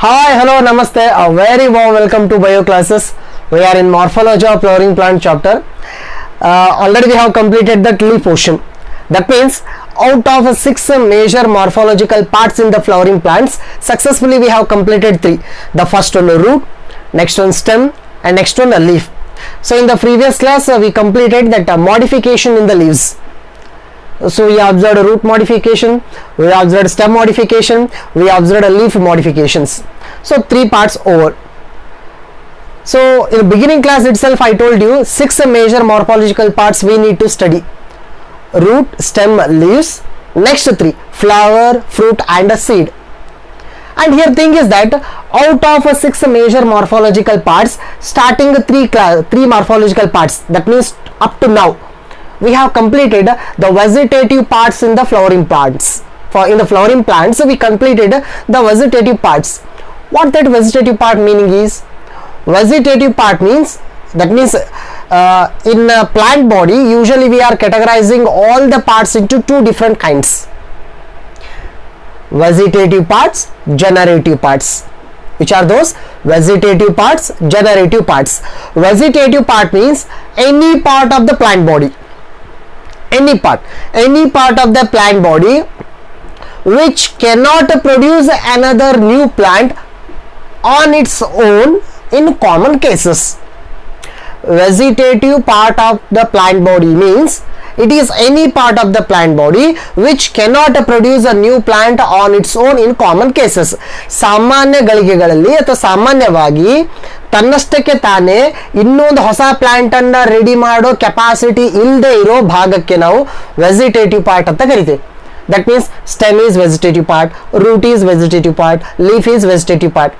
Hi, hello, namaste. A very warm welcome to bio classes. We are in morphology of flowering plant chapter. Already we have completed the leaf portion. That means out of 6 major morphological parts in the flowering plants, successfully we have completed 3. The first one root, next one stem, and next one a leaf. So in the previous class we completed that modification in the leaves. So we observed a root modification, we observed stem modification, we observed a leaf modifications. So 3 parts over. So in the beginning class itself I told you 6 major morphological parts we need to study: root, stem, leaves. Next 3: flower, fruit and a seed. And here thing is that out of 6 major morphological parts, starting 3 morphological parts, that means up to now we have completed the vegetative parts in the flowering plants. In the flowering plants we completed the vegetative parts. What that vegetative part meaning is? Vegetative part means, that means in a plant body usually we are categorizing all the parts into 2 different kinds: vegetative parts, generative parts. Which are those? Vegetative parts, generative parts. Vegetative part means any part of the plant body, any part of the plant body which cannot produce another new plant on its own in common cases. Vegetative part of the plant body means it is any part of the plant body which cannot produce a new plant on its own in common cases. ಸಾಮಾನ್ಯ ಗಳಿಗೆಗಳಲ್ಲಿ ಅಥವಾ ಸಾಮಾನ್ಯವಾಗಿ ತನ್ನಷ್ಟಕ್ಕೆ ತಾನೇ ಇನ್ನೊಂದು ಹೊಸ plant ಅನ್ನ ready ಮಾಡೋ capacity ಇಲ್ಲದೆ ಇರೋ ಭಾಗಕ್ಕೆ ನಾವು ವೆಜಿಟೇಟಿವ್ ಪಾರ್ಟ್ ಅಂತ ಕರಿತೀವಿ. That means stem is vegetative part, root is vegetative part, leaf is vegetative part.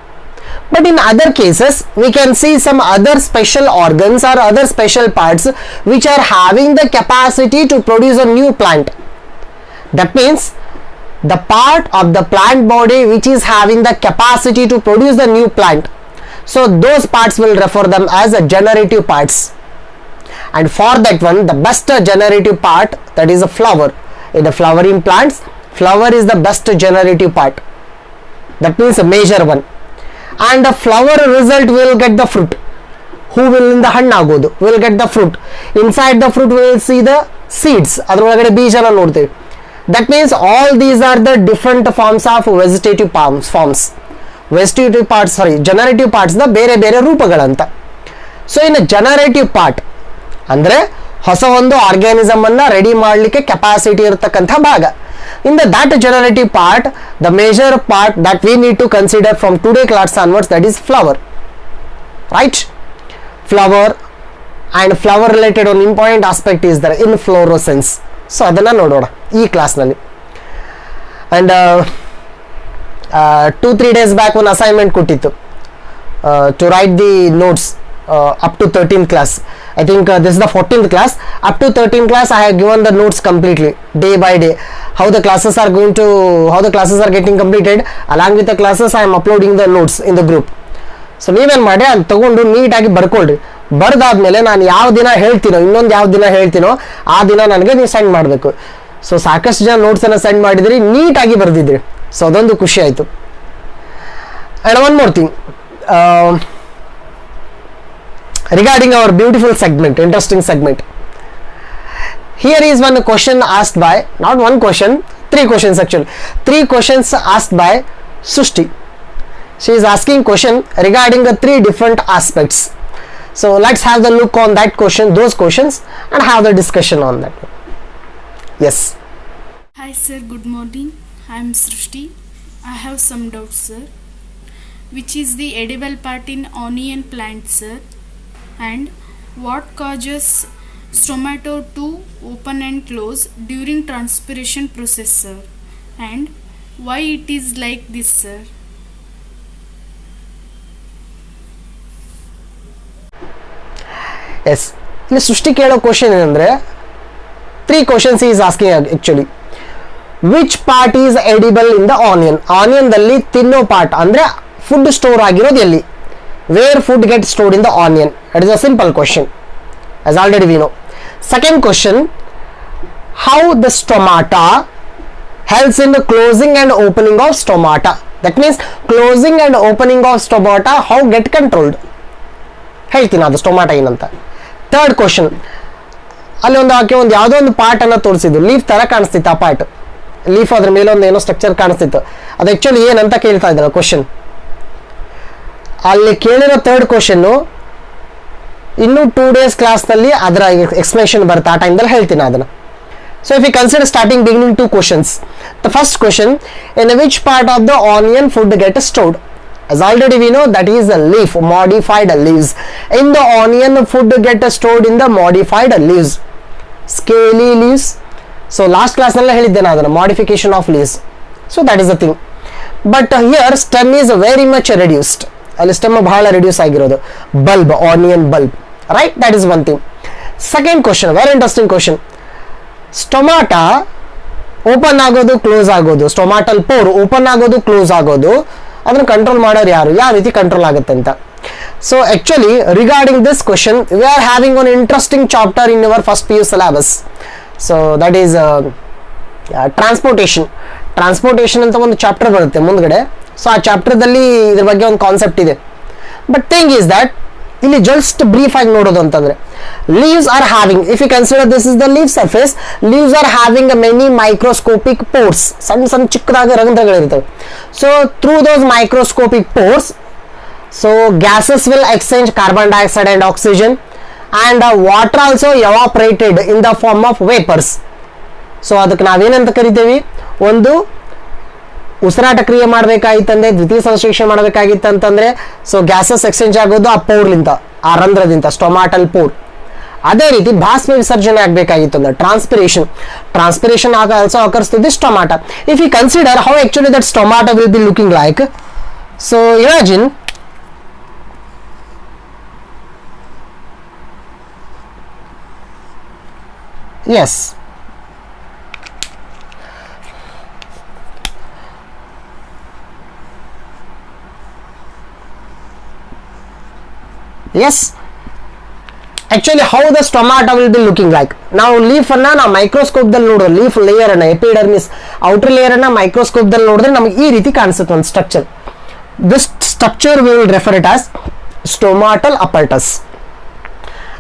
But in other cases we can see some other special organs or other special parts which are having the capacity to produce a new plant. That means the part of the plant body which is having the capacity to produce the new plant, so those parts will refer them as a generative parts. And for that one, the best generative part, that is a flower. In the flowering plants, flower is the best generative part. That means a major one. And the flower result will get the fruit. Who will in the ಹಣ್ಣು ಆಗೋದು will get the fruit. Inside the fruit we will see the seeds. ಅದರೊಳಗಡೆ ಬೀಜನ ನೋಡ್ತೀವಿ. That means all these are the different forms of vegetative forms. Vegetative parts, generative parts ನ ಬೇರೆ ಬೇರೆ ರೂಪಗಳಂತ. So ಇನ್ನು generative part ಅಂದ್ರೆ ಹೊಸ ಒಂದು ಆರ್ಗ್ಯಾನಿಸಮ್ ಅನ್ನ ರೆಡಿ ಮಾಡಲಿಕ್ಕೆ ಕೆಪಾಸಿಟಿ ಇರತಕ್ಕಂಥ ಭಾಗ. In that generative part, the major part that we need to consider from today class onwards, that is flower, right? Flower and flower related one important aspect is the inflorescence. So adana nodona ee class nalli. And 2-3 days back one assignment kottittu to write the notes up to 13th class. I think this is the 14th class. Up to 13th class I have given the notes completely, day by day, how the classes are getting completed. Along with the classes I am uploading the notes in the group. So ನೀವೇನು ಮಾಡಿ ಅದು ತಗೊಂಡು ನೀಟಾಗಿ ಬರ್ಕೊಳ್ರಿ. ಬರ್ದಾದ್ಮೇಲೆ ನಾನು ಯಾವ ದಿನ ಹೇಳ್ತೀನೋ, ಇನ್ನೊಂದು ಯಾವ ದಿನ ಹೇಳ್ತೀನೋ ಆ ದಿನ ನನಗೆ ನೀವು ಸೆಂಡ್ ಮಾಡಬೇಕು. ಸೊ ಸಾಕಷ್ಟು ಜನ ನೋಟ್ಸನ್ನು ಸೆಂಡ್ ಮಾಡಿದ್ರಿ, ನೀಟಾಗಿ ಬರೆದಿದ್ರಿ. ಸೊ ಅದೊಂದು ಖುಷಿ ಆಯಿತು. And one more thing, regarding our beautiful segment, interesting segment. Here is one question asked by, not one question, 3 questions actually. 3 questions asked by Sushti. She is asking question regarding the 3 different aspects. So let's have the look on that question, those questions, and have the discussion on that. Yes. Hi sir, good morning. I am Srishti. I have some doubts sir. Which is the edible part in onion plant sir? And what causes stomata to open and close during transpiration process sir? And why it is like this sir? Yes, ಇಲ್ಲಿ ಸೃಷ್ಟಿ ಕೇಳೋ question ಏನಂದ್ರೆ 3 questions he is asking actually. Which part is edible in the onion? Onion ದಲ್ಲಿ ತಿನ್ನೋ part ಅಂದ್ರೆ food store ಆಗಿರೋದು ಎಲ್ಲಿ? Where food gets stored in the onion? It is a simple question, as already we know. Second question, how the stomata helps in the closing and opening of stomata. That means closing and opening of stomata how get controlled ಹೇಳ್ತೀನಿ ಅದು stomata ಏನಂತ. Third question, ಅಲ್ಲಿ ಒಂದು ಆಕೆ ಒಂದು ಯಾವುದೋ ಒಂದು part ಅನ್ನ ತೋರಿಸಿದ್ದು, ಲೀಫ್ ತರ ಕಾಣಿಸ್ತಿತ್ತು ಆ ಪಾರ್ಟ್, ಲೀಫ್ ಅದ್ರ ಮೇಲೆ ಒಂದು ಏನೋ ಸ್ಟ್ರಕ್ಚರ್ ಕಾಣಿಸ್ತಿತ್ತು, ಅದು ಆಕ್ಚುಲಿ ಏನಂತ ಕೇಳ್ತಾ ಇದ್ದಾರೆ ಕ್ವಶನ್. ಅಲ್ಲಿ ಕೇಳಿರೋ ಥರ್ಡ್ ಕ್ವಶನ್ ಇನ್ನು 2 days ಕ್ಲಾಸ್ನಲ್ಲಿ ಅದರ ಎಕ್ಸ್ಪ್ಲನೇಷನ್ ಬರುತ್ತೆ, ಆ ಟೈಮ್ದಲ್ಲಿ ಹೇಳ್ತೀನಿ ಅದನ್ನ. So if we consider starting beginning 2 questions, the first question, in which part of the onion food get stored? As already we know that is a leaf, modified leaves. In the onion food get stored in the modified leaves, scaly leaves. So last class nalla helidde na adana modification of leaves. So that is the thing. But here stem is very much reduced. ಅಲ್ಲಿ stem ಬಹಳ reduce ಆಗಿರೋದು. Bulb, onion bulb, right? That is one thing. Second question, very interesting question. Stomata open ಆಗೋದು, close ಆಗೋದು, ಸ್ಟೊಮಾಟಲ್ four open ಆಗೋದು, close ಆಗೋದು, ಅದನ್ನು control ಮಾಡೋರು ಯಾರು, ಯಾವ ರೀತಿ ಕಂಟ್ರೋಲ್ ಆಗುತ್ತೆ ಅಂತ. So actually regarding this question we are having one interesting chapter in your first PU syllabus. So that is transportation ಅಂತ ಒಂದು ಚಾಪ್ಟರ್ ಬರುತ್ತೆ ಮುಂದ್ಗಡೆ. ಸೊ ಆ ಚಾಪ್ಟರ್ದಲ್ಲಿ ಇದ್ರ ಬಗ್ಗೆ ಒಂದು ಕಾನ್ಸೆಪ್ಟ್ ಇದೆ. ಬಟ್ ಥಿಂಗ್ ಈಸ್ ದಟ್ ಇಲ್ಲಿ ಜಸ್ಟ್ ಬ್ರೀಫ್ ಆಗಿ ನೋಡೋದು ಅಂತಂದ್ರೆ, leaves are having, if you consider this is the leaf surface, leaves are having many microscopic pores, ಸಣ್ಣ ಸಣ್ಣ ಚಿಕ್ಕದಾಗಿ ರಂಧ್ರಗಳಿರ್ತವೆ. So through those microscopic pores, so gases will exchange carbon dioxide and oxygen, and water also evaporated in the form of vapours. So ಅದಕ್ಕೆ ನಾವೇನಂತ ಕರಿತೇವೆ, ಒಂದು ಉಸಿರಾಟ ಕ್ರಿಯೆ ಮಾಡಬೇಕಾಗಿತ್ತಂದ್ರೆ, ದ್ವಿತೀಯ ಸಂಶ್ಲೇಷಣೆ ಮಾಡಬೇಕಾಗಿತ್ತಂತಂದ್ರೆ, ಸೊ ಗ್ಯಾಸಸ್ ಎಕ್ಸ್ಚೇಂಜ್ ಆಗೋದು ಆ ಪೋರ್ಲಿಂದ, ಆ ರಂಧ್ರದಿಂದ, ಸ್ಟೊಮಾಟಲ್ ಪೋರ್. ಅದೇ ರೀತಿ ಭಾಸ್ಮ ವಿಸರ್ಜನೆ ಆಗಬೇಕಾಗಿತ್ತು ಅಂದ್ರೆ transpiration also occurs to the stomata. If you consider how actually that stomata will be looking like, so imagine yes, yes, actually how the stomata will be looking like. Now leaf ಅನ್ನ ನಾವು microscope ದಲ್ಲಿ ನೋಡಿದ್ರೆ, leaf layer ಅನ್ನ, epidermis outer layer ಅನ್ನ microscope ದಲ್ಲಿ ನೋಡಿದ್ರೆ ನಮಗೆ ಈ ರೀತಿ ಕಾಣಿಸುತ್ತೆ ಒಂದು structure. This structure we will refer it as stomatal apparatus.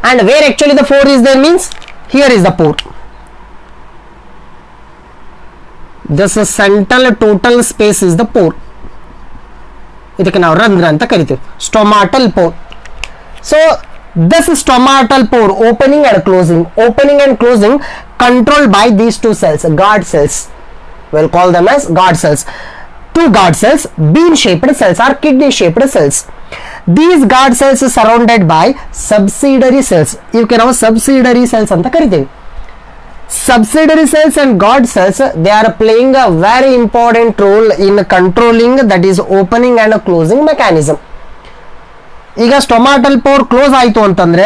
And where actually the pore is there means, here is the pore. This is central total space is the pore. ಇದಕ್ಕೆ ನಾವು ರಂಧ್ರ ಅಂತ ಕರಿತೀವಿ, stomatal pore. So this stomatal pore opening and closing controlled by these 2 cells, guard cells. We'll call them as guard cells. 2 guard cells, bean shaped cells or kidney shaped cells. These guard cells are surrounded by subsidiary cells. You can have subsidiary cells anta kariteve. Subsidiary cells and guard cells, they are playing a very important role in controlling, that is opening and closing mechanism. ಈಗ ಸ್ಟೊಮಾಟಲ್ four close ಆಯಿತು ಅಂತಂದ್ರೆ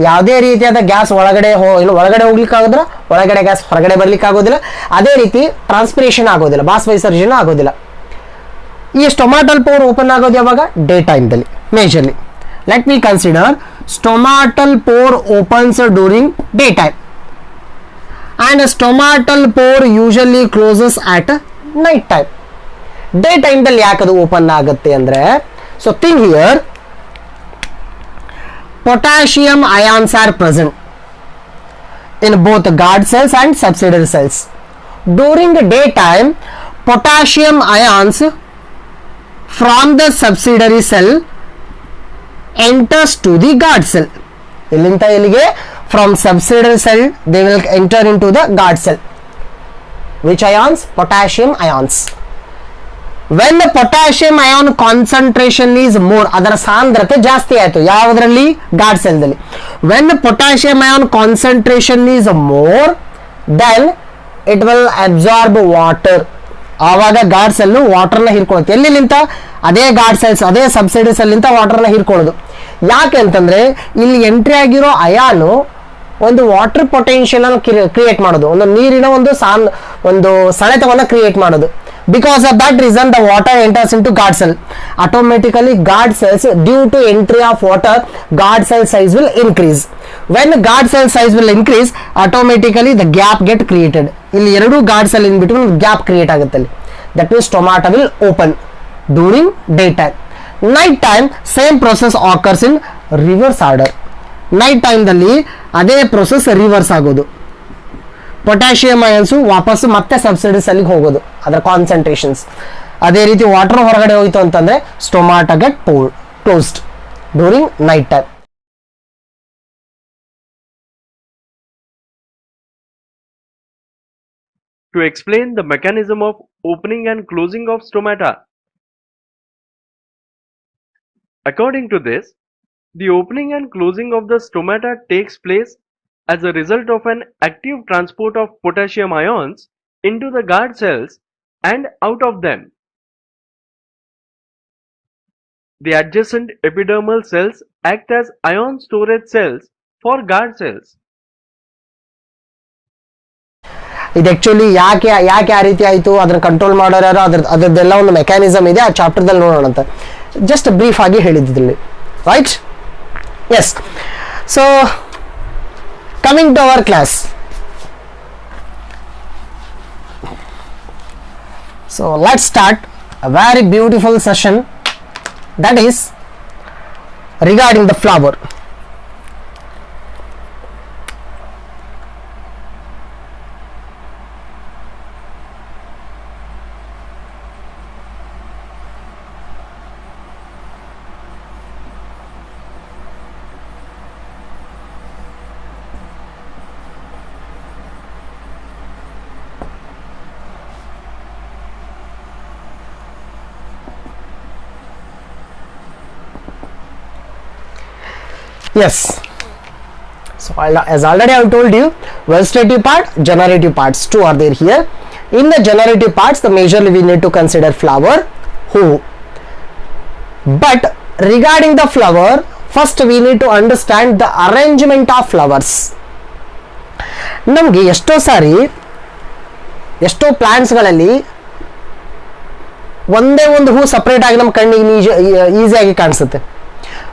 ಯಾವುದೇ ರೀತಿಯಾದ gas ಒಳಗಡೆ ಹೋಗ್ಲಿಕ್ಕೆ ಆಗೋದಿಲ್ಲ, ಒಳಗಡೆ gas ಹೊರಗಡೆ ಬರ್ಲಿಕ್ಕೆ ಆಗೋದಿಲ್ಲ. ಅದೇ ರೀತಿ ಟ್ರಾನ್ಸ್ಪಿರೇಷನ್ ಆಗೋದಿಲ್ಲ, ಭಾಸ್ಮ ವಿಸರ್ಜನೆ ಆಗೋದಿಲ್ಲ. ಈ ಸ್ಟೊಮಾಟಲ್ ಪೋರ್ ಓಪನ್ ಆಗೋದು ಯಾವಾಗ? ಡೇ ಟೈಮ್ದಲ್ಲಿ majorly. Let me consider stomatal pore opens during day time and stomatal pore usually closes at night time. Day ಟೈಮ್ದಲ್ಲಿ ಯಾಕೆ ಅದು ಓಪನ್ ಆಗುತ್ತೆ ಅಂದ್ರೆ, so think here, potassium ions are present in both guard cells and subsidiary cells. During the daytime, potassium ions from the subsidiary cell enters to the guard cell. ಇಲ್ಲಿಂದ ಇಲ್ಲಿಗೆ from subsidiary cell they will enter into the guard cell. Which ions? Potassium ions. When the potassium ion concentration is more, ಅದರ ಸಾಂದ್ರತೆ ಜಾಸ್ತಿ ಆಯಿತು ಯಾವುದರಲ್ಲಿ? Guard cell ದಲ್ಲಿ. When the potassium ion concentration is more, then it will absorb water. ಆವಾಗ guard cell ವಾಟರ್ನ ಹೀರ್ಕೊಳ್ಳುತ್ತೆ. ಎಲ್ಲಿಂತ? ಅದೇ guard cells, ಅದೇ subsidy ಸೆಲ್ಲಿಂದ ವಾಟರ್ನ ಹೀರ್ಕೊಳ್ಳೋದು. ಯಾಕೆ ಅಂತಂದ್ರೆ ಇಲ್ಲಿ ಎಂಟ್ರಿ ಆಗಿರೋ ಅಯಾನು ಒಂದು ವಾಟರ್ ಪೊಟೆನ್ಷಿಯಲ್ ಅನ್ನು ಕ್ರಿಯೇಟ್ ಮಾಡೋದು, ಒಂದು ನೀರಿನ ಒಂದು ಸೆಳೆತವನ್ನು ಕ್ರಿಯೇಟ್ ಮಾಡೋದು. Because of that reason the water enters into guard cell. Automatically guard cells, due to entry of water, guard cell size will increase. When the guard cell size will increase, automatically the gap get created. ಇಲ್ಲಿ ಎರಡು guard cell in between gap create ಆಗುತ್ತೆ ಅಲ್ಲಿ. That means stomata will open. during daytime. Night time same process occurs in reverse order. Night ಟೈಮ್ದಲ್ಲಿ ಅದೇ process reverse ಆಗೋದು, potassium ions ವಾಪಸ್ಸು ಮತ್ತೆ subsidies ಅಲ್ಲಿ ಹೋಗೋದು ಅದರ ಕಾನ್ಸಂಟ್ರೇಷನ್ಸ್. ಅದೇ ರೀತಿ ವಾಟರ್ ಹೊರಗಡೆ ಹೋಯ್ತು ಅಂತಂದ್ರೆ stomata get closed during night time. To explain the mechanism of opening and closing of stomata. According to this, the opening and closing of the stomata takes place as a result of an active transport of potassium ions into the guard cells and out of them. The adjacent epidermal cells act as ion storage cells for guard cells. ಇದು actually ಯಾಕೆ ಆ ರೀತಿ ಆಯಿತು, ಅದನ್ನ control ಮಾಡೋರು ಯಾರು, ಅದರದ್ದೆಲ್ಲ ಒಂದು mechanism ಇದೆ, ಆ ಚಾಪ್ಟರ್ದಲ್ಲಿ ನೋಡೋಣ ಅಂತ ಜಸ್ಟ್ ಬ್ರೀಫ್ ಆಗಿ ಹೇಳಿದ್ರಲ್ಲಿ, right? Yes. So coming to our class. So let's start a very beautiful session, that is regarding the flower. Yes. So as already I have told you, vegetative part, generative parts, two are there here. In the generative parts, the majorly we need to consider flower, who. But regarding the flower, first we need to understand the arrangement of flowers. ನಮಗೆ ಎಷ್ಟೋ ಪ್ಲಾಂಟ್ಸ್ಗಳಲ್ಲಿ ಒಂದೇ ಒಂದು ಹೂ separate ಆಗಿ ನಮ್ಮ ಕಣ್ಣಿಗೆ ಈಸಿಯಾಗಿ ಕಾಣಿಸುತ್ತೆ.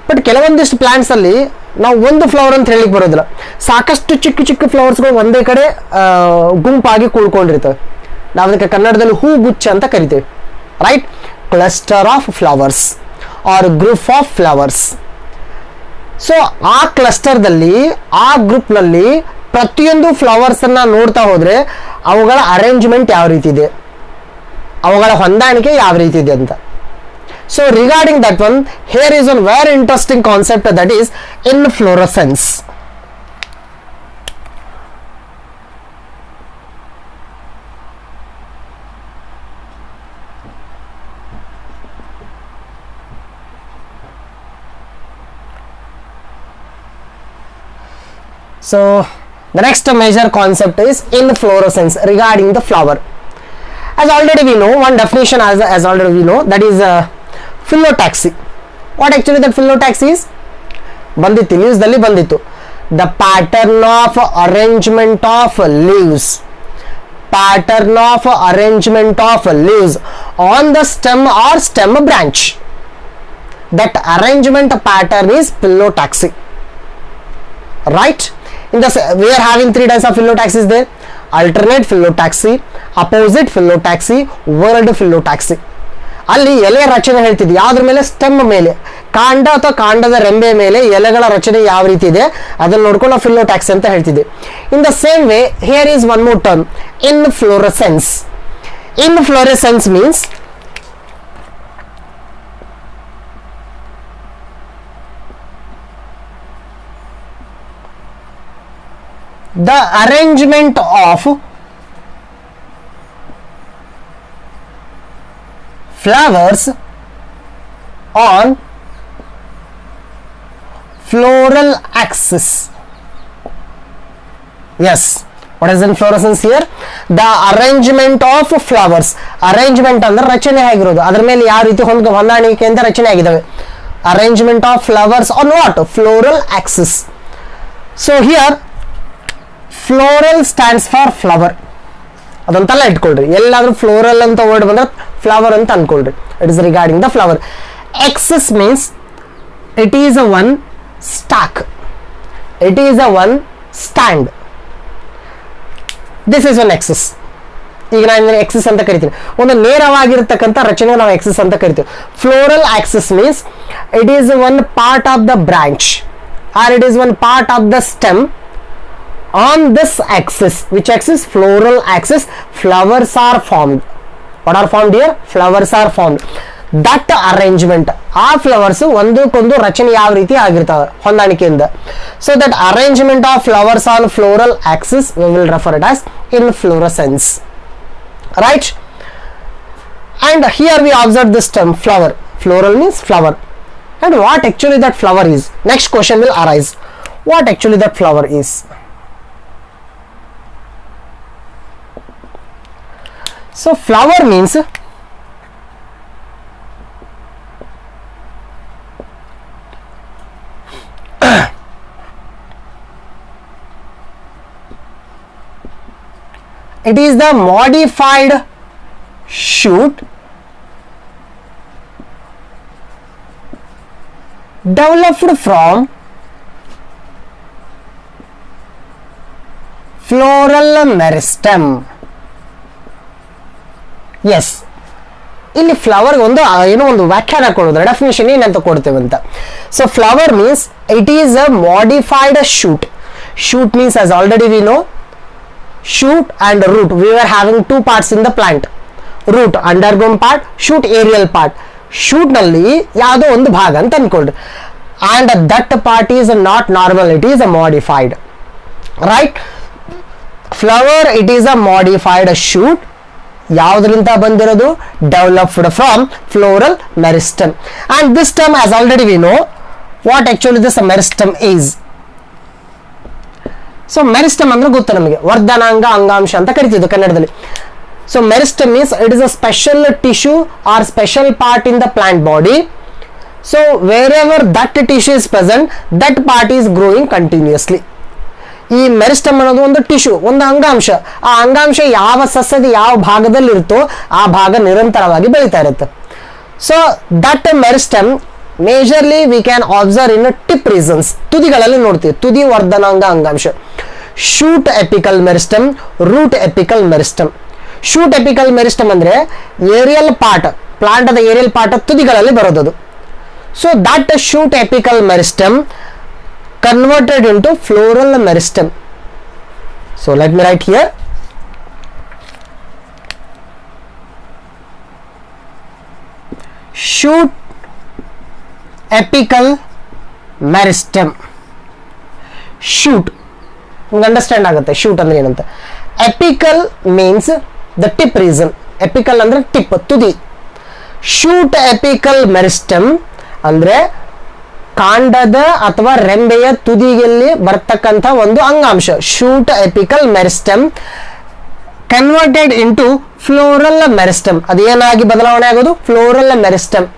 But ಕೆಲವೊಂದಿಷ್ಟು ಪ್ಲಾಂಟ್ಸ್ ಅಲ್ಲಿ ನಾವು ಒಂದು ಫ್ಲವರ್ ಅಂತ ಹೇಳಿಕ್ ಬರೋದಿಲ್ಲ, ಸಾಕಷ್ಟು ಚಿಕ್ಕ ಚಿಕ್ಕ ಫ್ಲವರ್ಸ್ಗಳು ಒಂದೇ ಕಡೆ ಗುಂಪಾಗಿ ಕೂಡ್ಕೊಂಡಿರ್ತವೆ. ನಾವು ಅದಕ್ಕೆ ಕನ್ನಡದಲ್ಲಿ ಹೂ ಗುಚ್ಛ ಅಂತ ಕರಿತೇವೆ, right? Cluster of flowers are group of flowers. So ಆ ಕ್ಲಸ್ಟರ್ದಲ್ಲಿ, ಆ ಗ್ರೂಪ್ನಲ್ಲಿ ಪ್ರತಿಯೊಂದು ಫ್ಲವರ್ಸ್ ಅನ್ನ ನೋಡ್ತಾ ಹೋದ್ರೆ ಅವುಗಳ ಅರೇಂಜ್ಮೆಂಟ್ ಯಾವ ರೀತಿ ಇದೆ, ಅವುಗಳ ಹೊಂದಾಣಿಕೆ ಯಾವ ರೀತಿ ಇದೆ ಅಂತ. So regarding that one, here is a very interesting concept, that is inflorescence. So the next major concept is inflorescence regarding the flower. As already we know, one definition as already we know, that is phyllotaxy. What actually that phyllotaxy is? ಬಂದಿತ್ತು ನ್ಯೂಸ್ದಲ್ಲಿ ಬಂದಿತ್ತು. The pattern of arrangement of leaves. Pattern of arrangement of leaves on the stem or stem branch. That arrangement pattern is phyllotaxy. Right? We are having three types of phyllotaxy there. Alternate phyllotaxy, opposite phyllotaxy, word phyllotaxy. ಅಲ್ಲಿ ಎಲೆ ರಚನೆ ಹೇಳ್ತಿದ್ವಿ ಯಾವ್ದ್ರ ಮೇಲೆ, stem ಮೇಲೆ, ಕಾಂಡ ಅಥವಾ ಕಾಂಡದ ರೆಂಬೆ ಮೇಲೆ ಎಲೆಗಳ ರಚನೆ ಯಾವ ರೀತಿ ಇದೆ ಅದನ್ನ ನೋಡ್ಕೊಂಡು ನಾವು ಫಿಲ್ಲೋಟ್ಯಾಕ್ಸಿ ಅಂತ ಹೇಳ್ತಿದ್ವಿ. In the same way here is one more term, inflorescence. Inflorescence means the arrangement of flowers on floral axis. Yes, what is inflorescence here? The arrangement of flowers. Arrangement ಅಂದ್ರೆ ರಚನೆ ಆಗಿರೋದು, ಅದರ ಮೇಲೆ ಯಾವ ರೀತಿ ಹೊಂದಾಣಿಕೆಯಿಂದ ರಚನೆ ಆಗಿದಾವೆ. Arrangement of flowers on what? Floral axis. So here floral stands for flower. ಅದಂತೆಲ್ಲ ಇಟ್ಕೊಳ್ರಿ, ಎಲ್ಲಾದ್ರೂ ಫ್ಲೋರಲ್ ಅಂತ ವರ್ಡ್ ಬಂದ್ರೆ ಫ್ಲವರ್ ಅಂತ ಅನ್ಕೊಳ್ರಿ. It is regarding the flower. Axis means it is a one stalk, it is a one stand. This is one axis. ಈಗ ನಾನು Axis ಅಂತ ಕರಿತೀನಿ. ಒಂದು ನೇರವಾಗಿರ್ತಕ್ಕಂಥ ರಚನೆ ನಾವು ಎಕ್ಸಿಸ್ ಅಂತ ಕರಿತೀವಿ. Floral Axis means it is one part of the branch or it is one part of the stem. On this axis, which axis? Floral axis, flowers are formed. What are formed here? Flowers are formed. That arrangement, ಆ flowers ಒಂದಕ್ಕೊಂದು ರಚನೆ ಯಾವ ರೀತಿ ಆಗಿರ್ತವೆ ಹೊಂದಾಣಿಕೆಯಿಂದ. So that arrangement of flowers on floral axis we will refer it as inflorescence, right? And here we observe this term flower. Floral means flower. And what actually that flower is? Next question will arise. What actually that flower is? So flower means it is the modified shoot developed from floral meristem. Yes, ಇಲ್ಲಿ flower ಒಂದು ಏನೋ ಒಂದು ವ್ಯಾಖ್ಯಾನ ಕೊಡೋದು, definition ಏನಂತ ಕೊಡ್ತೇವೆ ಅಂತ. So flower means it is a modified shoot. Shoot means as already we know shoot and root. We were having two parts in the plant. Root underground part, shoot aerial part. Shoot ನಲ್ಲಿ ಯಾವುದೋ ಒಂದು ಭಾಗ ಅಂತ ಅನ್ಕೊಳ್ಳಿ. And that part is not normal, it is a modified. Right? Flower, it is a modified shoot. ಯಾವುದರಿಂದ ಬಂದಿರೋದು? Developed from floral meristem. And this term, as already we know, what actually this meristem is. So meristem ಅಂದ್ರೆ ಗೊತ್ತು ನಮಗೆ, ವರ್ಧನಾಂಗ ಅಂಗಾಂಶ ಅಂತ ಕರಿತಿದ್ದು ಕನ್ನಡದಲ್ಲಿ. So meristem means it is a special tissue or special part in the plant body. So wherever that tissue is present, that part is growing continuously. ಈ meristem ಅನ್ನೋದು ಒಂದು ಟಿಶ್ಯೂ, ಒಂದು ಅಂಗಾಂಶ. ಆ ಅಂಗಾಂಶ ಯಾವ ಸಸ್ಯದ ಯಾವ ಭಾಗದಲ್ಲಿ ಇರುತ್ತೋ ಆ ಭಾಗ ನಿರಂತರವಾಗಿ ಬೆಳೀತಾ ಇರುತ್ತೆ. So that meristem majorly we can observe in tip regions, ತುದಿಗಳಲ್ಲಿ ನೋಡ್ತೀವಿ, ತುದಿ ವರ್ಧನಾಂಗ ಅಂಗಾಂಶ. Shoot apical meristem, root apical meristem. Shoot apical meristem ಅಂದ್ರೆ ಏರಿಯಲ್ ಪಾರ್ಟ್, ಪ್ಲಾಂಟ್ ಅದ ಏರಿಯಲ್ ಪಾರ್ಟ್ ತುದಿಗಳಲ್ಲಿ ಬರೋದು. So that shoot apical meristem converted into floral meristem. So let me write here. Shoot apical meristem. Shoot ನಿಮ್ಗೆ understand ಆಗುತ್ತೆ shoot ಅಂದ್ರೆ ಏನಂತ. Apical means the tip region. Apical ಅಂದ್ರೆ tip, ತುದಿ. Shoot apical meristem ಅಂದ್ರೆ ಕಾಂಡದ ಅಥವಾ ರೆಂಬೆಯ ತುದಿಯಲ್ಲಿ ಬರ್ತಕ್ಕಂಥ ಒಂದು ಅಂಗಾಂಶ. Shoot apical meristem converted into floral meristem. ಅದೇನಾಗಿ ಬದಲಾವಣೆ ಆಗೋದು? Floral meristem.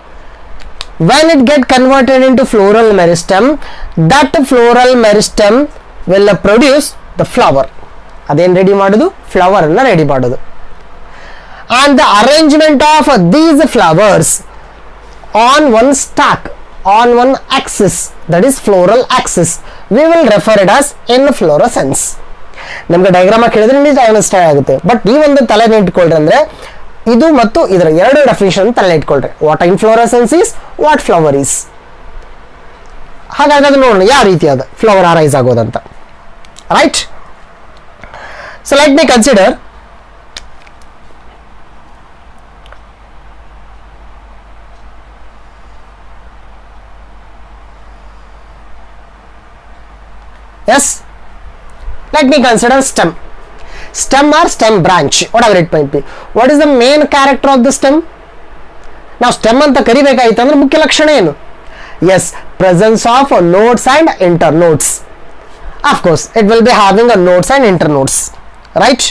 When it get converted into floral meristem, that floral meristem will produce the flower. ಅದೇನು ರೆಡಿ ಮಾಡೋದು? ಫ್ಲವರ್ ಅನ್ನ ರೆಡಿ ಮಾಡೋದು. And the arrangement of these flowers on one stalk, on one axis, that is floral axis, we will refer it as inflorescence. ನಮ್ಗೆ diagram ಕೇಳಿದ್ರೆ ನಿಜ understand ಆಗುತ್ತೆ. But ಈ ಒಂದು ತಲೆ ಇಟ್ಕೊಳ್ರಿ ಅಂದ್ರೆ ಇದು ಮತ್ತು ಇದರ ಎರಡು ಡೆಫಿನಿಷನ್ ತಲೆ ಇಟ್ಕೊಳ್ರಿ. What inflorescence is, what flower is. ಹಾಗಾಗಿ ಅದು ನೋಡೋಣ ಯಾವ ರೀತಿ ಅದು ಫ್ಲವರ್ ಅರೈಸ್ ಆಗೋದಂತ. Right? So let me consider yes, let me consider stem. Stem or stem branch, whatever it might be. What is the main character of the stem? ನಾವು stem ಅಂತ ಕರಿಬೇಕಾಯ್ತು ಅಂದ್ರೆ ಮುಖ್ಯ ಲಕ್ಷಣ ಏನು? Yes, presence of nodes and internodes. Of course it will be having a nodes and internodes, right?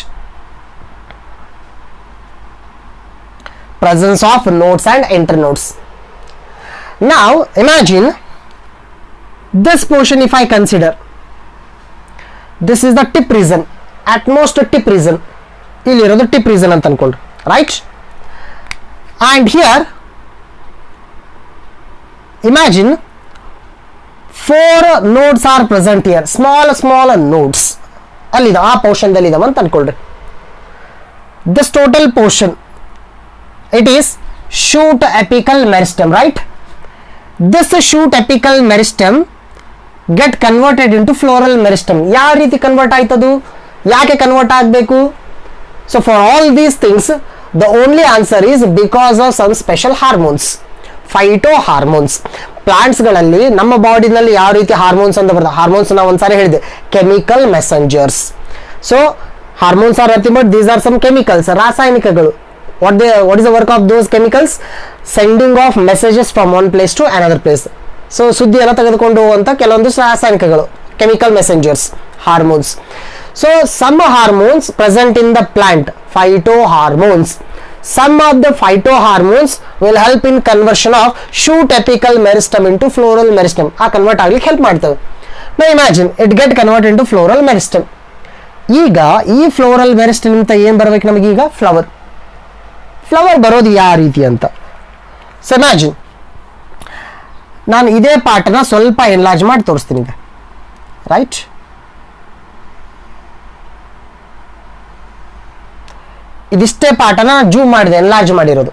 Presence of nodes and internodes. Now imagine this portion. If I consider, this is the tip region, at most tip region. ಇಲ್ಲಿರೋದು tip region ಅಂತ ಅನ್ಕೊಳ್ಳಿ, right? And here imagine 4 nodes are present here, small nodes ಅಲ್ಲಿದೆ, ಆ ಪೋರ್ಷನ್ದಲ್ಲಿ ಇದಾವೆ ಅಂತ ಅನ್ಕೊಳ್ರಿ. this total portion, it is shoot apical meristem, right? This shoot apical meristem get converted into floral meristem. ಯಾವ ರೀತಿ convert ಆಯ್ತದು, ಯಾಕೆ convert ಆಗಬೇಕು? So for all these things, the only answer is because of some special hormones, phytohormones. Plants ಗಳಲ್ಲಿ ನಮ್ಮ ಬಾಡಿನಲ್ಲಿ ಯಾವ ರೀತಿ hormones ಅಂತ ಬರ್ತದೆ, ಹಾರ್ಮೋನ್ಸ್ ನಾವು ಒಂದ್ಸಾರಿ ಹೇಳಿದೆ, chemical messengers. So hormones are nothing but these are some chemicals, ರಾಸಾಯನಿಕಗಳು. what is the work of those chemicals? Sending of messages from one place to another place. So ಸುದ್ದಿಯನ್ನು ತೆಗೆದುಕೊಂಡು ಹೋಗುವಂಥ ಕೆಲವೊಂದು ರಾಸಾಯನಿಕಗಳು, chemical messengers, hormones. So some hormones present in the plant, phytohormones. Some of the phytohormones will help in conversion of shoot apical meristem into floral meristem. ಆ convert ಆಗ್ಲಿಕ್ಕೆ help ಮಾಡ್ತವೆ. Now imagine it get converted into floral meristem. ಈಗ ಈ floral meristem ಅಂತ ಏನು ಬರಬೇಕು ನಮಗೆ? ಈಗ ಫ್ಲವರ್. ಫ್ಲವರ್ ಬರೋದು ಯಾವ ರೀತಿ ಅಂತ. ಸೊ ಇಮ್ಯಾಜಿನ್, ನಾನು ಇದೇ ಪಾರ್ಟನ್ನ ಸ್ವಲ್ಪ ಎನ್ಲಾರ್ಜ್ ಮಾಡಿ ತೋರಿಸ್ತೀನಿ ಈಗ, ರೈಟ್? ಇದಿಷ್ಟೇ ಪಾರ್ಟನ್ನ ಜೂಮ್ ಮಾಡಿದೆ, ಎನ್ಲಾರ್ಜ್ ಮಾಡಿರೋದು.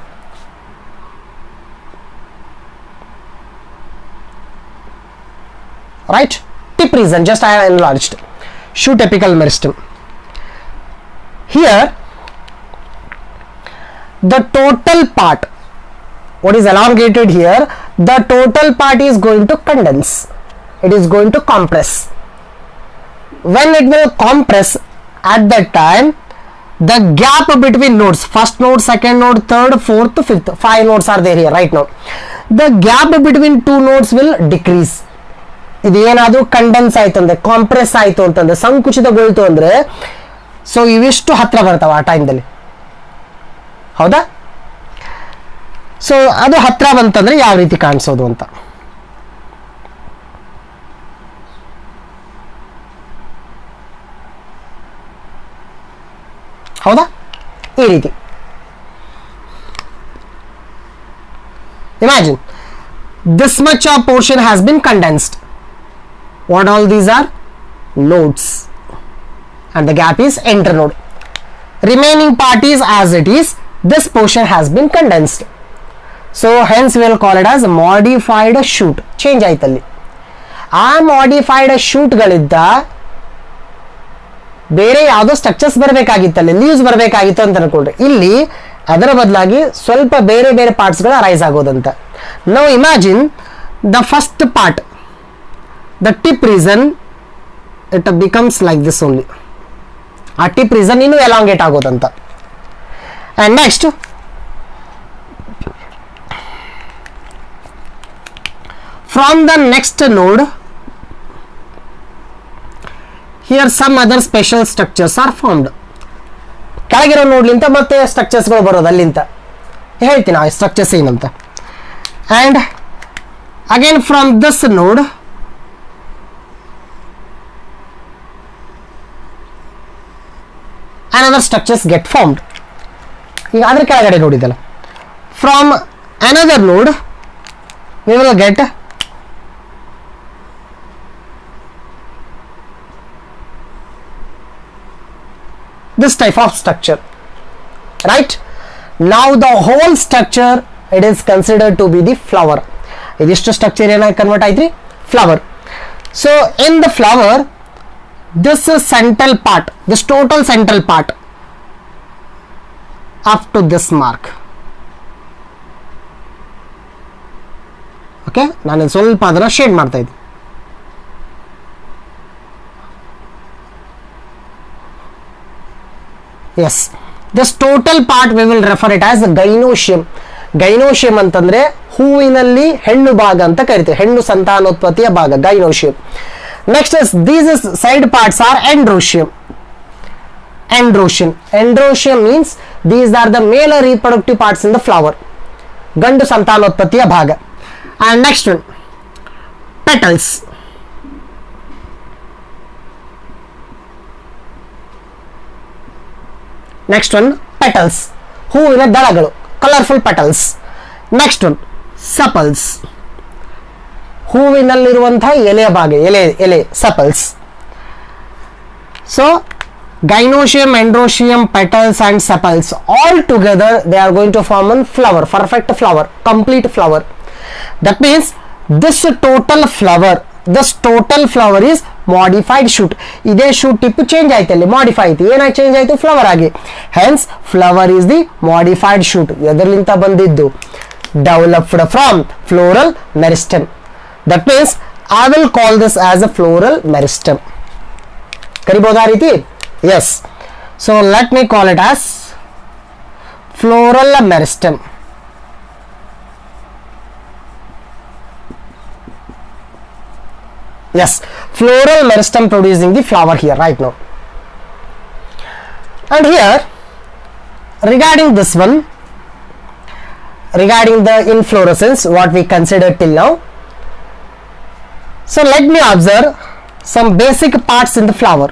Right? Tip reason, just I enlarged. Shoot apical meristem. Here the total part, what is elongated here, the total part is going to condense, it is going to compress. When it will compress, at that time the gap between nodes, first node, second node, third, fourth, fifth, 5 nodes are there here right now. The gap between 2 nodes will decrease. ಇದು ಏನಾದರೂ condense ಆಯ್ತು ಅಂದ್ರೆ, compress ಆಯ್ತು ಅಂತಂದ್ರೆ, ಸಂಕುಚಿತಗೊಳ್ತು ಅಂದ್ರೆ, so ಇವಿಷ್ಟು ಹತ್ರ ಬರ್ತಾವ ಆ ಟೈಮ್ದಲ್ಲಿ, ಹೌದಾ? ಸೊ ಅದು ಹತ್ರ ಬಂತಂದ್ರೆ ಯಾವ ರೀತಿ ಕಾಣಿಸೋದು ಅಂತ. ಹೌದಾ? ಈ ರೀತಿ imagine this much of portion has been condensed. What all these are? Nodes, and the gap is internode. Remaining part is as it is, this portion has been condensed, so hence we will call it as modified shoot. Change ಆಯ್ತಲ್ಲಿ. ಆ modified ಶೂಟ್ಗಳಿದ್ದ ಬೇರೆ ಯಾವುದೋ structures ಬರಬೇಕಾಗಿತ್ತಲ್ಲಿ, leaves ಬರಬೇಕಾಗಿತ್ತು ಅಂತ ಅನ್ಕೊಂಡ್ರೆ, ಇಲ್ಲಿ ಅದರ ಬದಲಾಗಿ ಸ್ವಲ್ಪ ಬೇರೆ ಬೇರೆ ಪಾರ್ಟ್ಸ್ಗಳು ಅರೈಸ್ ಆಗೋದಂತ. ನಾವು imagine the first part, the tip region, it becomes like this only. ಆ ಟಿಪ್ ರೀಸನ್ ಇನ್ನೂ ಎಲಾಂಗೇಟ್ ಆಗೋದಂತ. And next from the next node, here some other special structures are formed. ಕೆಳಗಿರೋ ನೋಡ್ಲಿಂತ ಮತ್ತೆ ಸ್ಟ್ರಕ್ಚರ್ಸ್ಗಳು ಬರೋದು ಅಲ್ಲಿಂತ, ಹೇಳ್ತೀನಿ ಆ ಸ್ಟ್ರಕ್ಚರ್ಸ್ ಏನಂತ. And again from this node, another structures get formed. ಈಗ ಅದ್ರ ಕೆಳಗಡೆ ನೋಡಿದಲ್ಲ, from another node we will get this type of structure, right? Now the whole structure, it is considered to be the flower. ಇದಿಷ್ಟು structure ಏನಾಗಿ convert ಆಯ್ತ್ರಿ? Flower. So in the flower, this is central part, this total central part up to this mark. Okay, ನಾನು ಸ್ವಲ್ಪ ಅದರ shade ಮಾಡ್ತಾ ಇದ್ದೀನಿ. Yes, this total part we will refer it as gynoecium. Gynoecium ಅಂತಂದ್ರೆ ಹೂವಿನಲ್ಲಿ ಹೆಣ್ಣು ಭಾಗ ಅಂತ ಕರಿತೀವಿ, ಹೆಣ್ಣು ಸಂತಾನೋತ್ಪತ್ತಿಯ ಭಾಗ, gynoecium. Next is these side parts are androecium. Androecium means these are the male reproductive parts in the flower, ಗಂಡು ಸಂತಾನೋತ್ಪತ್ತಿಯ ಭಾಗ. And next one, petals. Next one, petals, ಹೂವಿನ ದಳಗಳು, colourful petals. Next one, sepals, ಹೂವಿನಲ್ಲಿರುವಂತಹ ಎಲೆಯ ಭಾಗ, ಎಲೆ sepals. So gynoecium, androecium, petals and sepals all together they are going to form a flower, perfect flower, complete flower. That means this total flower is modified shoot. ಇದೇ shoot tip change ಆಯ್ತು, ಅಲ್ಲಿ modify ಆಯ್ತು, ಏನಾಗಿ change ಆಯ್ತು, flower ಆಗಿ. Hence flower is the modified shoot. ಎದರ್ಲಿಂತ ಬಂದಿದ್ದು? Developed from floral meristem. That means I will call this as a floral meristem. ಕರಿಬಹುದು ಆ ರೀತಿ? Yes. So let me call it as floral meristem. Yes, floral meristem producing the flower here right now. And here, regarding this one, regarding the inflorescence, what we considered till now. So let me observe some basic parts in the flower.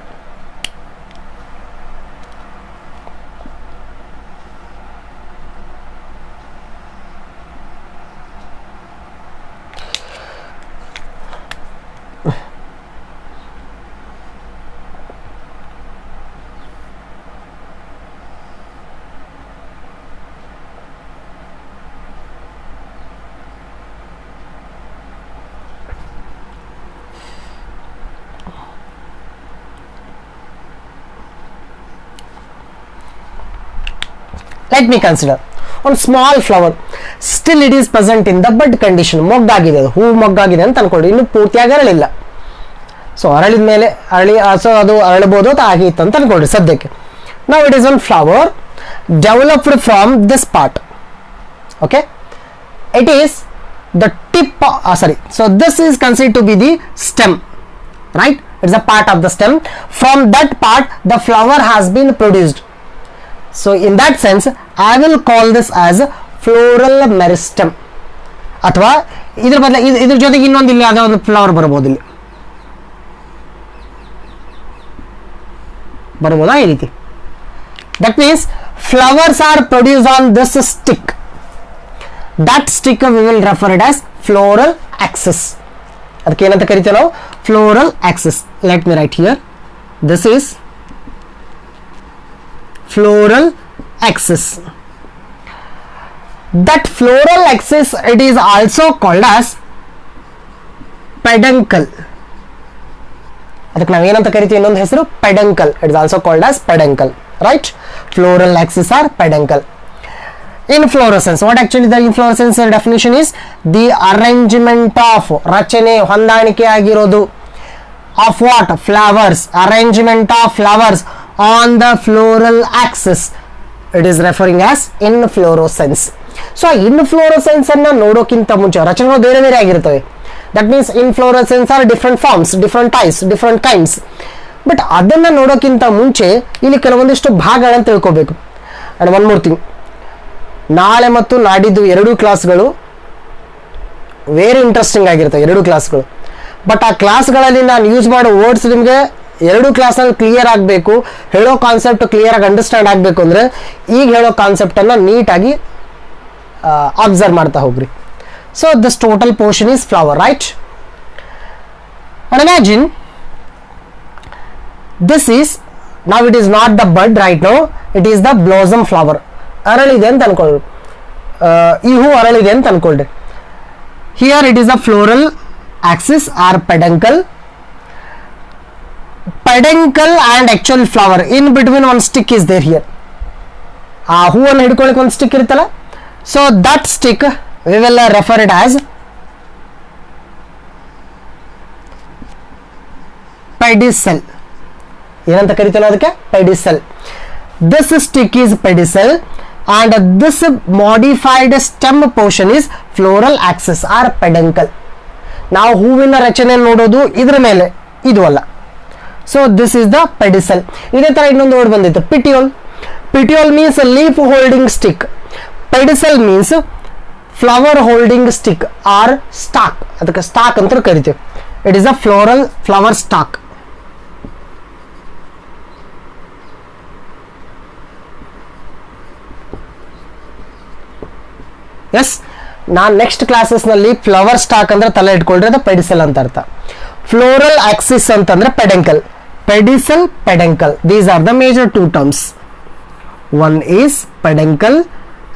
Let me consider one small flower, still it is present in the bud condition. ಮೊಗ್ಗಾಗಿದೆ, ಹೂ ಮೊಗ್ಗಾಗಿದೆ ಅಂತ ಅನ್ಕೊಳ್ಳಿ, ಇನ್ನು ಪೂರ್ತಿಯಾಗಿ ಅರಳಿಲ್ಲ. So ಅರಳಿದ ಮೇಲೆ so ಅದು ಅರಳಬಹುದು ಅಂತ ಆಗಿತ್ತು ಅಂತ ಅನ್ಕೊಳ್ಳಿ ಸದ್ಯಕ್ಕೆ. Now it is one flower developed from this part. Okay, it is the tip, so this is considered to be the stem, right? It's a part of the stem. From that part the flower has been produced. So in that sense I will call this as floral meristem. ಅಥವಾ ಇದ್ರ ಬದಲ ಇದ್ರ ಜೊತೆಗೆ ಇನ್ನೊಂದು ಇಲ್ಲಿ ಯಾವುದೋ ಒಂದು flower ಬರಬಹುದು, ಇಲ್ಲಿ ಬರಬಹುದಾ ಈ ರೀತಿ? That means flowers are produced on this stick. That stick we will refer it as floral axis. ಅದಕ್ಕೆ ಏನಂತ ಕರಿತೀವಿ ನಾವು? Floral axis. Let me write here. This is floral axis. That floral axis, it is also called as peduncle. ಅದಕ್ಕೆ ನಾವು ಏನಂತ ಕರಿತೀವಿ? ಇನ್ನೊಂದು ಹೆಸರು peduncle. It is also called as peduncle, right? Floral axis or peduncle. Inflorescence, what actually the inflorescence definition is? The arrangement of, ರಚನೆ ಹೊಂದಾಣಿಕೆ ಆಗಿರೋದು, of what? Flowers, arrangement of flowers on the floral axis. It is referring as inflorescence. So inflorescence ಅನ್ನ ನೋಡೋಕ್ಕಿಂತ ಮುಂಚೆ ರಚನೆಗಳು ಬೇರೆ ಬೇರೆ ಆಗಿರ್ತವೆ. That means inflorescence are different forms, different types, different kinds. But ಅದನ್ನ ನೋಡೋಕ್ಕಿಂತ ಮುಂಚೆ ಇಲ್ಲಿ ಕೆಲವೊಂದಿಷ್ಟು ಭಾಗಗಳನ್ನು ತಿಳ್ಕೋಬೇಕು. ಅಂಡ್ ಒನ್ ಮೋರ್ ಥಿಂಗ್, ನಾಳೆ ಮತ್ತು ನಾಡಿದ್ದು ಎರಡೂ ಕ್ಲಾಸ್ಗಳು ವೆರಿ ಇಂಟ್ರೆಸ್ಟಿಂಗ್ ಆಗಿರ್ತವೆ, ಎರಡೂ ಕ್ಲಾಸ್ಗಳು. ಬಟ್ ಆ ಕ್ಲಾಸ್ಗಳಲ್ಲಿ ನಾನು ಯೂಸ್ ಮಾಡೋ ವರ್ಡ್ಸ್ ನಿಮಗೆ ಎರಡು ಕ್ಲಾಸಲ್ಲಿ ಕ್ಲಿಯರ್ ಆಗಬೇಕು, ಹೇಳೋ ಕಾನ್ಸೆಪ್ಟ್ ಕ್ಲಿಯರ್ ಆಗಿ ಅಂಡರ್ಸ್ಟ್ಯಾಂಡ್ ಆಗಬೇಕು ಅಂದರೆ ಈಗ ಹೇಳೋ ಕಾನ್ಸೆಪ್ಟನ್ನು ನೀಟಾಗಿ ಅಬ್ಸರ್ವ್ ಮಾಡ್ತಾ ಹೋಗ್ರಿ. So this total portion is flower, right? And imagine this is, now it is not the bud right now, it is the blossom flower. ಅರಳಿದೆ ಅಂತ ಅನ್ಕೊಳ್ಳಿ, ಈ ಹೂ ಅರಳಿದೆ ಅಂತ ಅನ್ಕೊಳ್ರಿ. Here it is a floral axis or peduncle. Peduncle and actual flower, in between one stick is there here. ಆ ಹೂವನ್ನು ಹಿಡ್ಕೊಳ್ಳಿಕ್ಕೆ ಒಂದು ಸ್ಟಿಕ್ ಇರುತ್ತಲ್ಲ, so that stick we will refer it as pedicel. ಏನಂತ ಕರಿತೀವಿ ಅದಕ್ಕೆ? pedicel. This stick is pedicel and this modified stem portion is floral axis or peduncle. ನಾವು ಹೂವಿನ ರಚನೆ ನೋಡೋದು ಇದ್ರ ಮೇಲೆ, ಇದು ಅಲ್ಲ. So this is the pedicel. ಇದೇ ತರ ಇನ್ನೊಂದು ವರ್ಡ್ ಬಂದಿತ್ತು, petiole. Petiole means leaf holding stick. Pedicel means flower holding stick or stalk. ಅದಕ್ಕೆ ಸ್ಟಾಕ್ ಅಂತ ಕರಿತೀವಿ. It is a flower stalk. Yes, ನಾನು ನೆಕ್ಸ್ಟ್ ಕ್ಲಾಸಸ್ನಲ್ಲಿ ಫ್ಲವರ್ ಸ್ಟಾಕ್ ಅಂದ್ರೆ ತಲೆ ಇಟ್ಕೊಳ್ರಿ, ಅದು ಪೆಡಿಸಲ್ ಅಂತ ಅರ್ಥ. ಫ್ಲೋರಲ್ ಆಕ್ಸಿಸ್ ಅಂತಂದ್ರೆ ಪೆಡಂಕಲ್. pedicel, peduncle. These are the major two terms. One is peduncle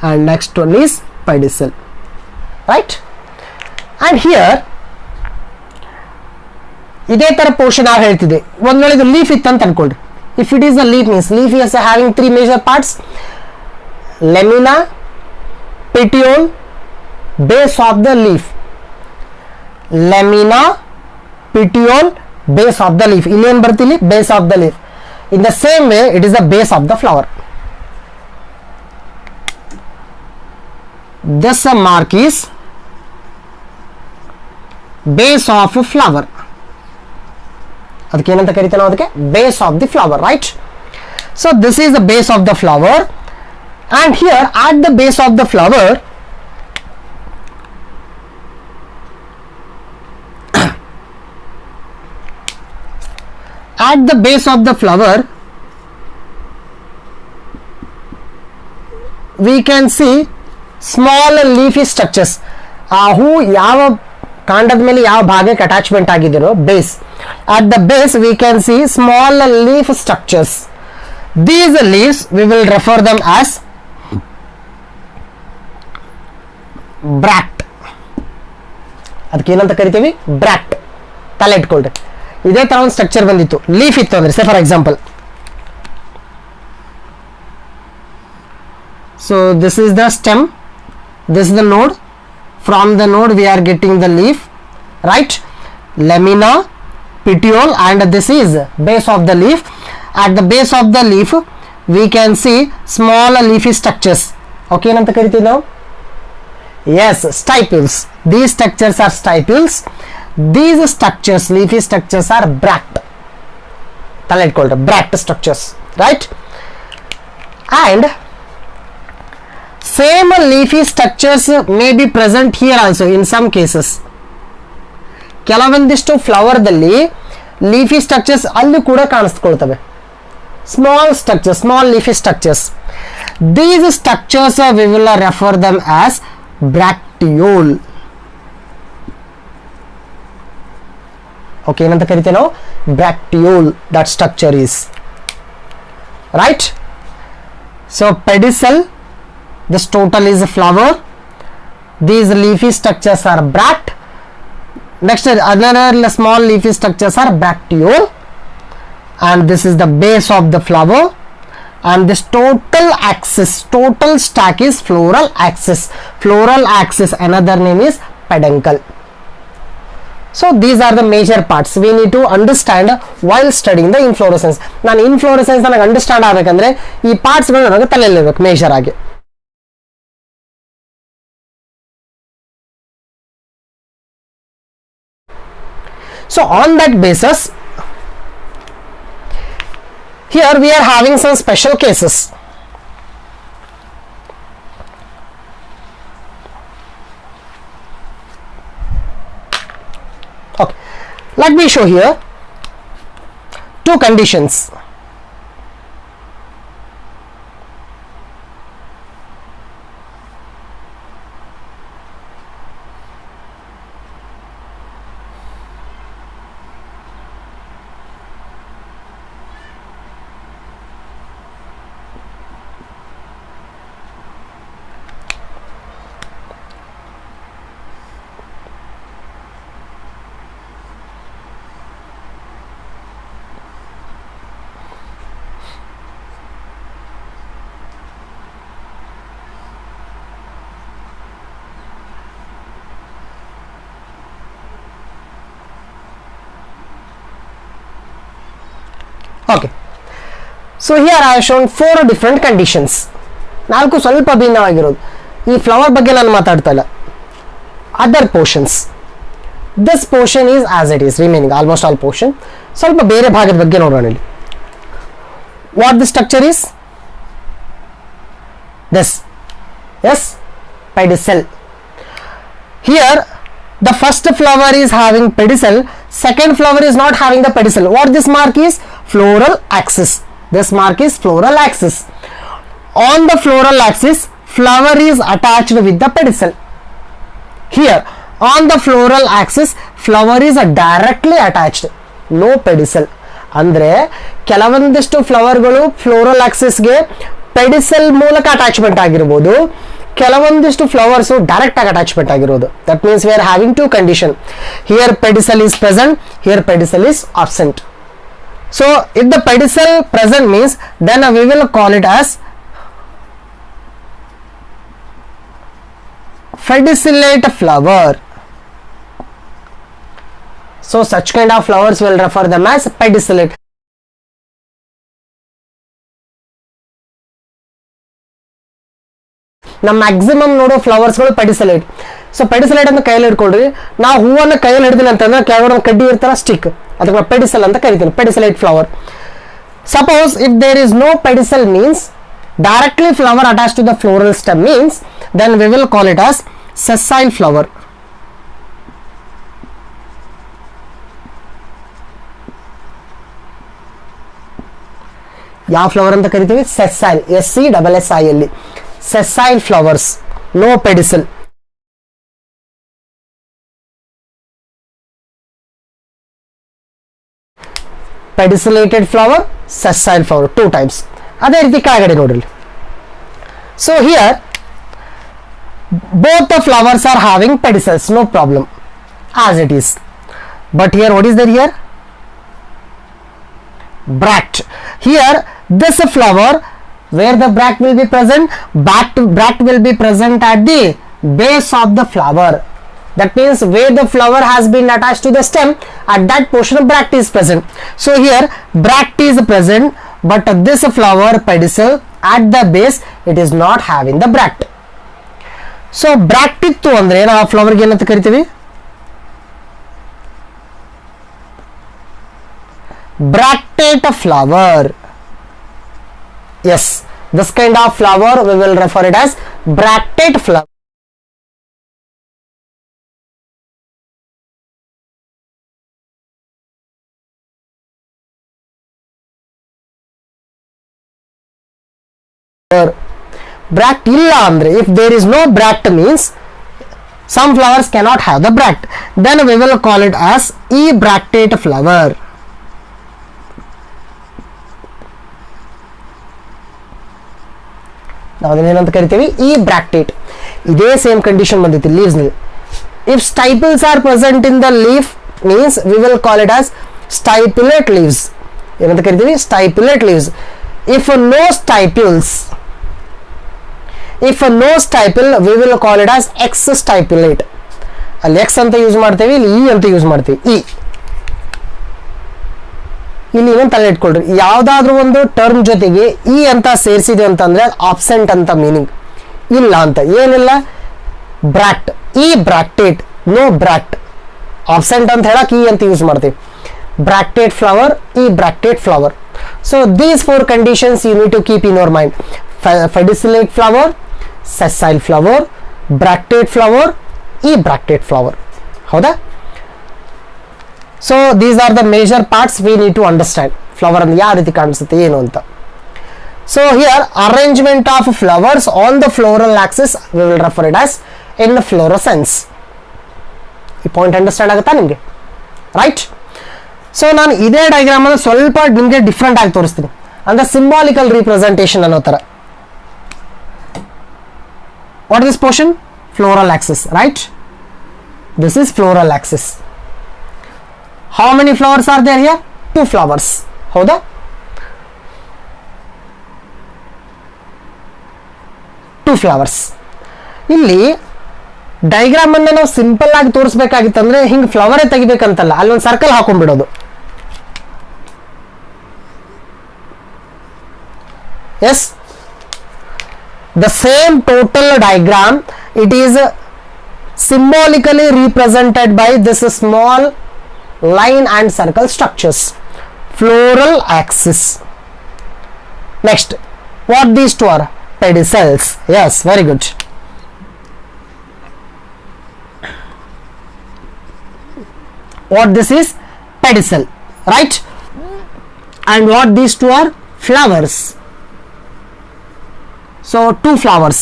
and next one is pedicel, right? And here ಇದೇ ತರ ಪೋರ್ಷನ್ ನಾವು ಹೇಳ್ತಿದ್ದೆ. ಒಂದ್ ವೇಳೆ ಇದು ಲೀಫ್ ಇತ್ತು ಅಂತ ಅನ್ಕೊಳ್ರಿ. If it is the leaf means leaf is having three major parts: lamina, petiole, base of the leaf. Lamina, petiole, base of the leaf. ಇಲ್ಲಿ ಏನು ಬರ್ತಿಲ್ಲಿ? Base of the leaf. In the same way, it is the base of the flower. This mark is base of flower. ಅದಕ್ಕೆ ಏನಂತ ಕರಿತೀವಿ ನಾವು? ಅದಕ್ಕೆ base of the flower, right? So this is the base of the flower, and here at the base of the flower at the base of the flower we can see small leafy structures. ಆ ಹೂ ಯಾವ ಕಾಂಡದ ಮೇಲೆ ಯಾವ ಭಾಗಕ್ಕೆ attachment ಆಗಿದೆಯೋ base, at the base we can see small leaf structures. These leaves we will refer them as ಬ್ರಾಕ್ಟ್. ಅದಕ್ಕೆ ಏನಂತ ಕರಿತೀವಿ? ಬ್ರಾಕ್ಟ್. ತಲೆ ಇಟ್ಕೊಳ್ರಿ. ಇದೇ ತರ ಒಂದು ಸ್ಟ್ರಕ್ಚರ್ ಬಂದಿತ್ತು, ಲೀಫ್ ಇತ್ತು ಅಂದ್ರೆ, say for example, so this is the stem, this is the node, from the node we are getting the leaf, right? Lamina, petiole, and this is base of the leaf. At the base of the leaf we can see small leafy structures. Okay, ಏನಂತ ಕರಿತೀವಿ ನಾವು? Yes, stipules. These structures are stipules. These structures, leafy structures, are bract. Tale itkolre, bract structures, right? And same leafy structures may be present here also in some cases. ಕೆಲವೊಂದಿಷ್ಟು flower ದಲ್ಲಿ leafy structures ಅಲ್ಲಿ ಕೂಡ ಕಾಣಿಸ್ಕೊಳ್ತವೆ. Small structures, small leafy structures. These structures we will refer them as bracteole. Okay, ಏನಂತ ಕರಿತೀವಿ ನಾವು? Bracteole. That structure is, right? So pedicel, this total is a flower. These leafy structures are bract. Next, other small leafy structures are bracteole, and this is the base of the flower. And this total axis, total stack is floral axis. Floral axis, another name is peduncle. So these are the major parts we need to understand while studying the inflorescence. ನಾನು inflorescence ನನಗೆ understand ಆಗಬೇಕಂದ್ರೆ ಈ ಪಾರ್ಟ್ಸ್ಗಳು ನನಗೆ ತಲೆಯಲ್ಲಿ ಇರಬೇಕು major ಆಗಿ. So on that basis, here we are having some special cases. Okay, let me show here two conditions. Okay, so here I have shown 4 different conditions. ನಾಲ್ಕು ಸ್ವಲ್ಪ ಭಿನ್ನವಾಗಿರೋದು. ಈ ಫ್ಲವರ್ ಬಗ್ಗೆ ನಾನು ಮಾತಾಡ್ತಾ ಇಲ್ಲ. Other portions, this portion is as it is remaining, almost all portion. ಸ್ವಲ್ಪ ಬೇರೆ ಭಾಗದ ಬಗ್ಗೆ ನೋಡೋಣ ಇಲ್ಲಿ. What the structure is this? Yes, pedicel. Here the first flower is having pedicel, second flower is not having the pedicel. What this mark is? Floral axis. This mark is floral axis. On the floral axis, flower is attached with the pedicel. Here on the floral axis, flower is directly attached, no pedicel. ಅಂದ್ರೆ ಕೆಲವೊಂದಿಷ್ಟು ಫ್ಲವರ್ಗಳು floral ಆಕ್ಸಿಸ್ಗೆ ಪೆಡಿಸಲ್ ಮೂಲಕ attachment ಆಗಿರಬಹುದು, ಕೆಲವೊಂದಿಷ್ಟು flowers direct ಆಗಿ attachment ಆಗಿರೋದು. That means we are having two condition. Here pedicel is present, here pedicel is absent. So if the pedicel present means then we will call it as pedicellate flower. So such kind of flowers will refer them as pedicellate. ನಮ್ಮ maximum ನೋಡೋ ಫ್ಲವರ್ಸ್ಗಳು ಪೆಡಿಸಲೇಟ್. So ಪೆಡಿಸಲೇಟ್ ಅಂತ ಕೈಯಲ್ಲಿ ಹಿಡ್ಕೊಳ್ರಿ. ನಾವು ಹೂವನ್ನು ಕೈಯಲ್ಲಿ ಹಿಡಿದಿಲ್ಲ ಅಂತಂದ್ರೆ ಕೆಳಗಡೆ ಒಂದು ಕಡ್ಡಿ ಇರ್ತಾರ ಸ್ಟಿಕ್, ಅದಕ್ಕೆ ನಾವು ಪೆಡಿಸಲ್ ಅಂತ ಕರಿತೀನಿ, pedicellate flower. Suppose if there is no pedicel means directly flower attach to the floral stem means then we will call it as sessile flower. ಯಾವ ಫ್ಲವರ್ ಅಂತ ಕರಿತೀವಿ? ಸೆಸೈಲ್, SESSIL, sessile flowers, no pedicel. Pedicelated flower, sessile flower, two types. ಅದೇ ರೀತಿ ಕೆಳಗಡೆ ನೋಡ್ರಿ. So here both the flowers are having pedicels, no problem as it is. But here what is there here? Bract. Here this flower, where the bract will be present, bract will be present at the base of the flower. That means where the flower has been attached to the stem, at that portion of bract is present. So here bract is present, but this flower pedicel at the base it is not having the bract. So bract ittu andre ನಾವು ಆ flower ಗೆ ಏನಂತ ಕರಿತೀವಿ? Bractate flower. Yes, this kind of flower we will refer it as bractate flower. Bract illa andre, if there is no bract means some flowers cannot have the bract, then we will call it as ebractate flower. ನಾವು ಅದನ್ನೇನಂತ ಕರಿತೀವಿ? ebractate. ಇದೇ same condition ಬಂದಿತ್ತು leaves ನಲ್ಲಿ. If stipules are present in the leaf means we will call it as stipulate leaves. ಏನಂತ ಕರಿತೀವಿ? Stipulate leaves. If no stipules, if no stipule we will call it as exstipulate. ಅಲ್ಲಿ ex ಅಂತ use ಮಾಡ್ತೇವೆ, ಇಲ್ಲಿ E ಅಂತ use ಮಾಡ್ತೀವಿ. ಇಲ್ಲಿ ಇನ್ನೊಂದು ತಲೆ ಇಟ್ಕೊಳ್ರಿ, ಯಾವ್ದಾದ್ರು ಒಂದು ಟರ್ಮ್ ಜೊತೆಗೆ ಇ ಅಂತ ಸೇರಿಸಿದೆ ಅಂತಂದ್ರೆ ಆಬ್ಸೆಂಟ್ ಅಂತ ಮೀನಿಂಗ್, ಇಲ್ಲ ಅಂತ ಏನಿಲ್ಲ. Bract, ebracteate, no bract. Absent ಅಂತ ಹೇಳಕ್ ಇ ಅಂತ ಯೂಸ್ ಮಾಡ್ತೀವಿ. Bracteate flower, ebracteate flower. So these 4 conditions you need to keep in your mind. Pedicellate flower, sessile flower, bracteate flower, ebracteate flower. ಹೌದಾ? So these are the major parts we need to understand. Flower and ಯಾವ ರೀತಿ ಕಾಣಿಸುತ್ತೆ ಏನು ಅಂತ. So here arrangement of flowers on the floral axis we will refer it as inflorescence. ಈ point understand ಆಗುತ್ತಾ ನಿಮಗೆ? Right. So ನಾನು ಇದೇ ಡಯಾಗ್ರಾಮ್ ಅನ್ನು ಸ್ವಲ್ಪ ನಿಮಗೆ ಡಿಫ್ರೆಂಟ್ ಆಗಿ ತೋರಿಸ್ತೀನಿ, ಅಂದ್ರೆ ಸಿಂಬಾಲಿಕಲ್ ರಿಪ್ರೆಸೆಂಟೇಷನ್ ಅನ್ನೋ ತರ. What is this portion? Floral axis, right? This is floral Axis. How many flowers are there here? 2 flowers. ಹೌದಾ? 2 flowers. ಇಲ್ಲಿ ಡಯಾಗ್ರಾಮ್ ಅನ್ನ ನಾವು ಸಿಂಪಲ್ ಆಗಿ ತೋರಿಸಬೇಕಾಗಿತ್ತಂದ್ರೆ ಹಿಂಗ್ ಫ್ಲವರೇ ತೆಗಿಬೇಕಂತಲ್ಲ, ಅಲ್ಲೊಂದು ಸರ್ಕಲ್ ಹಾಕೊಂಡ್ಬಿಡೋದು. Yes, the same total diagram, it is symbolically represented by this small line and circle structures. Floral axis. Next, what these two are? Pedicels. Yes, very good. What this is? Pedicel, right? And what these two are? Flowers. So 2 flowers,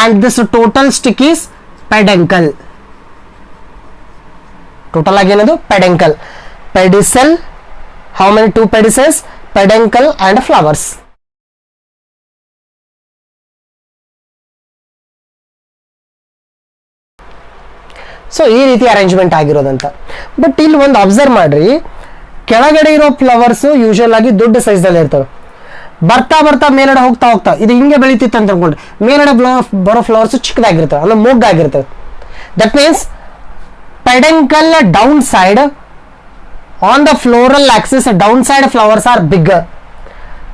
and this total stick is peduncle. Total ಆಗಿ ಏನದು? ಪೆಡೆಂಕಲ್. ಪೆಡಿಸೆಲ್ How many two pedicels? Peduncle and flowers. So ಈ ರೀತಿ arrangement ಆಗಿರೋದಂತ. But ಇಲ್ಲಿ ಒಂದು observe ಮಾಡ್ರಿ, ಕೆಳಗಡೆ ಇರೋ flowers usual ಆಗಿ ದೊಡ್ಡ ಸೈಜ್ದಲ್ಲಿ ಇರ್ತವೆ. ಬರ್ತಾ ಬರ್ತಾ ಮೇಲ್ಗಡೆ ಹೋಗ್ತಾ ಹೋಗ್ತಾ ಇದು ಹಿಂಗೆ ಬೆಳೀತಿತ್ತು ಅಂತ ಅನ್ಕೊಂಡ್ರೆ ಮೇಲ್ಗಡೆ ಬರೋ ಫ್ಲವರ್ಸ್ ಚಿಕ್ಕದಾಗಿರ್ತವೆ, ಅಂದ್ರೆ ಮೊಗ್ಗಾಗಿರ್ತವೆ. That means peduncle down side on the floral axis down side flowers are bigger.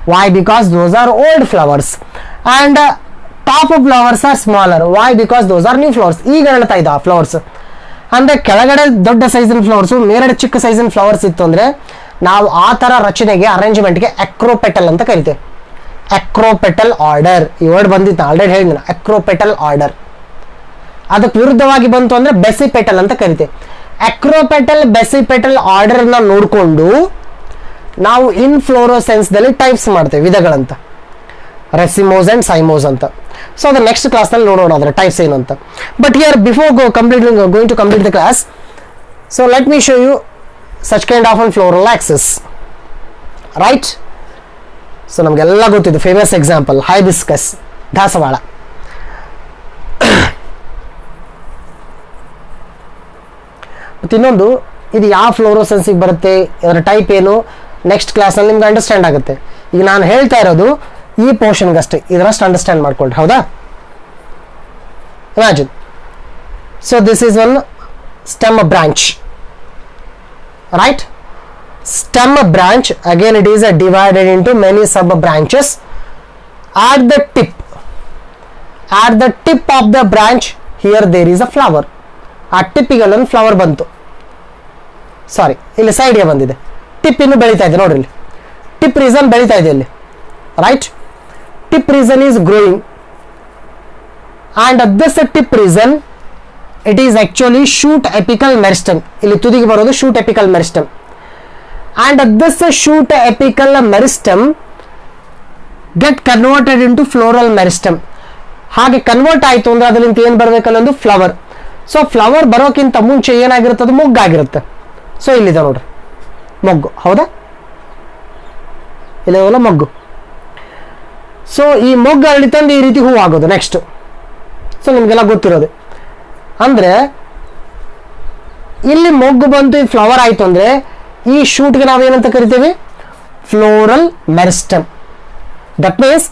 Why? Because those are old flowers and top of flowers are smaller. Why? Because those are new flowers. ಈಗ ಹೇಳ್ತಾ ಇದ್ದ flowers ಅಂದ್ರೆ ಕೆಳಗಡೆ ದೊಡ್ಡ ಸೈಜಿನ flowers ಮೇಲ್ಗಡೆ ಚಿಕ್ಕ ಸೈಜಿನ flowers ಇತ್ತು ಅಂದ್ರೆ ನಾವು ಆ ತರ ರಚನೆಗೆ ಅರೇಂಜ್ಮೆಂಟ್ಗೆ ಅಕ್ರೋಪೆಟಲ್ ಅಂತ ಕರಿತೇವೆ. ಅಕ್ರೋಪೆಟಲ್ ಆರ್ಡರ್ ಈ ವರ್ಡ್ ಬಂದಿತ್ತು ಆಲ್ರೆಡಿ ಹೇಳಿದ್ನ. ಅಕ್ರೋಪೆಟಲ್ ಆರ್ಡರ್. ಅದಕ್ಕೆ ವಿರುದ್ಧವಾಗಿ ಬಂತು ಅಂದ್ರೆ ಬೆಸಿಪೆಟಲ್ ಅಂತ ಕರಿತೇವೆ. ಅಕ್ರೋಪೆಟಲ್ ಬೆಸಿಪೆಟಲ್ ಆರ್ಡರ್ ನ ನೋಡಿಕೊಂಡು ನಾವು ಇನ್ಫ್ಲೋರೋಸೆನ್ಸ್ ದಲ್ಲಿ ಟೈಪ್ಸ್ ಮಾಡ್ತೇವೆ, ವಿಧಗಳಂತ. ರೆಸಿಮೋಸ್ ಅಂಡ್ ಸೈಮೋಸ್ ಅಂತ. ಸೊ ಅದು ನೆಕ್ಸ್ಟ್ ಕ್ಲಾಸ್ ನಲ್ಲಿ ನೋಡೋಣ ಅದರ ಟೈಪ್ಸ್ ಏನು ಅಂತ. But here before going to complete the class, so let me show you such kind of an floral axis. Right? So ನಮಗೆಲ್ಲ ಗೊತ್ತಿದ್ದು ಫೇಮಸ್ ಎಕ್ಸಾಂಪಲ್ ಹೈಬಿಸ್ಕಸ್, ದಾಸವಾಳ. ಮತ್ತು ಇನ್ನೊಂದು, ಇದು ಯಾವ ಫ್ಲೋರೋಸೆನ್ಸಿಗೆ ಬರುತ್ತೆ, ಅದರ ಟೈಪ್ ಏನು, ನೆಕ್ಸ್ಟ್ ಕ್ಲಾಸ್ನಲ್ಲಿ ನಿಮ್ಗೆ ಅಂಡರ್ಸ್ಟ್ಯಾಂಡ್ ಆಗುತ್ತೆ. ಈಗ ನಾನು ಹೇಳ್ತಾ ಇರೋದು ಈ ಪೋರ್ಷನ್ಗಷ್ಟೇ, ಇದರಷ್ಟು ಅಂಡರ್ಸ್ಟ್ಯಾಂಡ್ ಮಾಡ್ಕೊಳ್ರಿ. ಹೌದಾ? Imagine. So this is one stem branch. Right? Stem branch, again it is divided into many sub branches. at the tip of the branch here there is a flower. ಆ ಟಿಪ್ಪಿಗೆ ಅಲ್ಲೊಂದು ಫ್ಲವರ್ ಬಂತು. ಸಾರಿ, ಇಲ್ಲಿ ಸೈಡ್ಗೆ ಬಂದಿದೆ. Tip ಇನ್ನು ಬೆಳೀತಾ ಇದೆ ನೋಡ್ರಿ, ಇಲ್ಲಿ ಟಿಪ್ ರೀಸನ್ ಬೆಳೀತಾ ಇದೆ ಇಲ್ಲಿ. Right? Tip reason is growing and this tip reason it is actually shoot apical meristem. ಇಲ್ಲಿ ತುದಿಗೆ ಬರೋದು shoot apical meristem. And this shoot apical meristem get converted into floral meristem. ಹಾಗೆ ಕನ್ವರ್ಟ್ ಆಯಿತು ಅಂದ್ರೆ ಅದರಿಂದ ಏನು ಬರಬೇಕಲ್ಲ, ಒಂದು ಫ್ಲವರ್. ಸೊ ಫ್ಲವರ್ ಬರೋಕ್ಕಿಂತ ಮುಂಚೆ ಏನಾಗಿರುತ್ತೆ, ಅದು ಮೊಗ್ಗಾಗಿರುತ್ತೆ. ಸೊ ಇಲ್ಲಿದೆ ನೋಡ್ರಿ ಮೊಗ್ಗು. ಹೌದಾ? ಇಲ್ಲಿದೆಲ್ಲ ಮೊಗ್ಗು. ಸೊ ಈ ಮೊಗ್ಗು ಅರಳಿ ತಂದು ಈ ರೀತಿ ಹೂವು ಆಗೋದು ನೆಕ್ಸ್ಟ್. ಸೊ ನಿಮಗೆಲ್ಲ ಗೊತ್ತಿರೋದು. ಅಂದರೆ ಇಲ್ಲಿ ಮೊಗ್ಗು ಬಂತು, ಈ ಫ್ಲವರ್ ಆಯಿತು ಅಂದರೆ ಈ ಶೂಟ್ಗೆ ನಾವೇನಂತ ಕರಿತೀವಿ, floral meristem. That means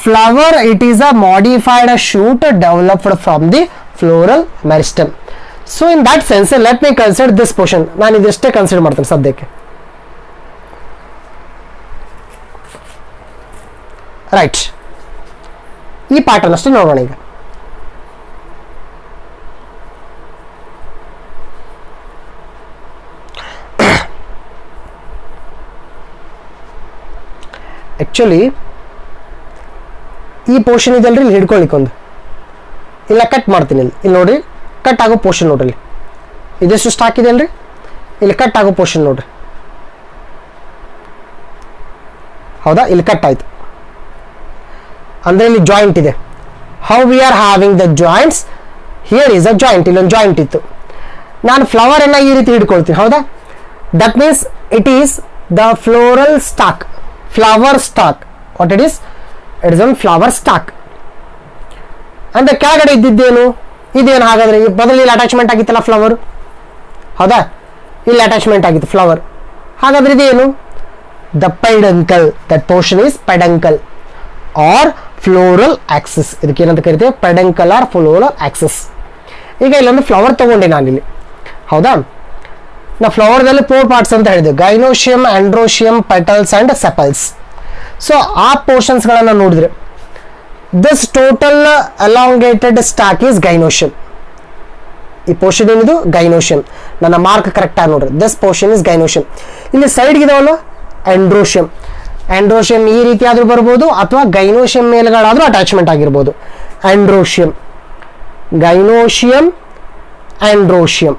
flower, it is a modified shoot developed from the floral meristem. So in that sense, let me consider this portion. ನಾನು ಇದಷ್ಟೇ ಕನ್ಸಿಡರ್ ಮಾಡ್ತೇನೆ ಸದ್ಯಕ್ಕೆ. ರೈಟ್? ಈ ಪ್ಯಾಟರ್ನ್ ಅಷ್ಟೇ ನೋಡೋಣ ಈಗ. ಆಕ್ಚುಲಿ ಈ ಪೋರ್ಷನ್ ಇದಲ್ರಿ, ಇಲ್ಲಿ ಹಿಡ್ಕೊಳ್ಳಿಕ್ಕೊಂದು ಇಲ್ಲ ಕಟ್ ಮಾಡ್ತೀನಿ. ಇಲ್ಲಿ ನೋಡ್ರಿ, ಕಟ್ ಆಗೋ ಪೋರ್ಷನ್ ನೋಡ್ರಿ, ಇಲ್ಲಿ ಇದೆಷ್ಟು ಸ್ಟಾಕ್ ಇದೆ ಅಲ್ರಿ, ಇಲ್ಲಿ ಕಟ್ ಆಗೋ ಪೋರ್ಷನ್ ನೋಡ್ರಿ. ಹೌದಾ? ಇಲ್ಲಿ ಕಟ್ ಆಯ್ತು ಅಂದ್ರೆ ಇಲ್ಲಿ ಜಾಯಿಂಟ್ ಇದೆ. How we are having the joints, here is a joint. ಇಲ್ಲೊಂದು ಜಾಯಿಂಟ್ ಇತ್ತು. ನಾನು ಫ್ಲವರ್ ಅನ್ನ ಈ ರೀತಿ ಹಿಡ್ಕೊಳ್ತೀನಿ. ಹೌದಾ? That means it is the floral stock, flower stock. What it is? It is one flower stalk. ಅಂದ್ರೆ ಕೆಳಗಡೆ ಇದ್ದಿದ್ದೇನು, ಇದೇನು? ಹಾಗಾದ್ರೆ ಬದಲು ಇಲ್ಲಿ ಅಟ್ಯಾಚ್ಮೆಂಟ್ ಆಗಿತ್ತಲ್ಲ ಫ್ಲವರ್. ಹೌದಾ? ಇಲ್ಲಿ ಅಟ್ಯಾಚ್ಮೆಂಟ್ ಆಗಿತ್ತು ಫ್ಲವರ್. ಹಾಗಾದ್ರೆ ಇದೇನು? The peduncle. That portion is peduncle or floral axis. ಇದಕ್ಕೆ ಏನಂತ ಕರಿತೇವೆ? Peduncle or floral axis. ಈಗ ಇಲ್ಲೊಂದು ಫ್ಲವರ್ ತಗೊಂಡೆ ನಾನಿಲ್ಲಿ. ಹೌದಾ? ನಾ ಫ್ಲವರ್ದಲ್ಲಿ 4 ಪಾರ್ಟ್ಸ್ ಅಂತ ಹೇಳಿದೆ, ಗೈನೋಶಿಯಂ, ಆಂಡ್ರೋಶಿಯಂ, ಪೆಟಲ್ಸ್ ಅಂಡ್ ಸೆಪಲ್ಸ್. ಸೊ ಆ ಪೋರ್ಷನ್ಸ್ಗಳನ್ನು ನೋಡಿದ್ರೆ ದಿಸ್ ಟೋಟಲ್ ಅಲಾಂಗೇಟೆಡ್ ಸ್ಟಾಕ್ ಈಸ್ ಗೈನೋಶಿಯಂ. ಈ ಪೋರ್ಷನ್ ಏನಿದು? ಗೈನೋಶಿಯಂ. ನನ್ನ ಮಾರ್ಕ್ ಕರೆಕ್ಟ್ ಆಗಿ ನೋಡ್ರಿ, ದಿಸ್ ಪೋರ್ಷನ್ ಇಸ್ ಗೈನೋಶಿಯಂ. ಇಲ್ಲಿ ಸೈಡ್ಗೆ ಇದಾವಲ್ಲ ಆಂಡ್ರೋಶಿಯಂ. ಆಂಡ್ರೋಶಿಯಂ ಈ ರೀತಿ ಆದ್ರೂ ಬರ್ಬೋದು, ಅಥವಾ ಗೈನೋಶಿಯಂ ಮೇಲ್ಗಳಾದ್ರೂ ಅಟ್ಯಾಚ್ಮೆಂಟ್ ಆಗಿರ್ಬೋದು. ಆಂಡ್ರೋಶಿಯಂ, ಗೈನೋಶಿಯಂ, ಆಂಡ್ರೋಶಿಯಂ.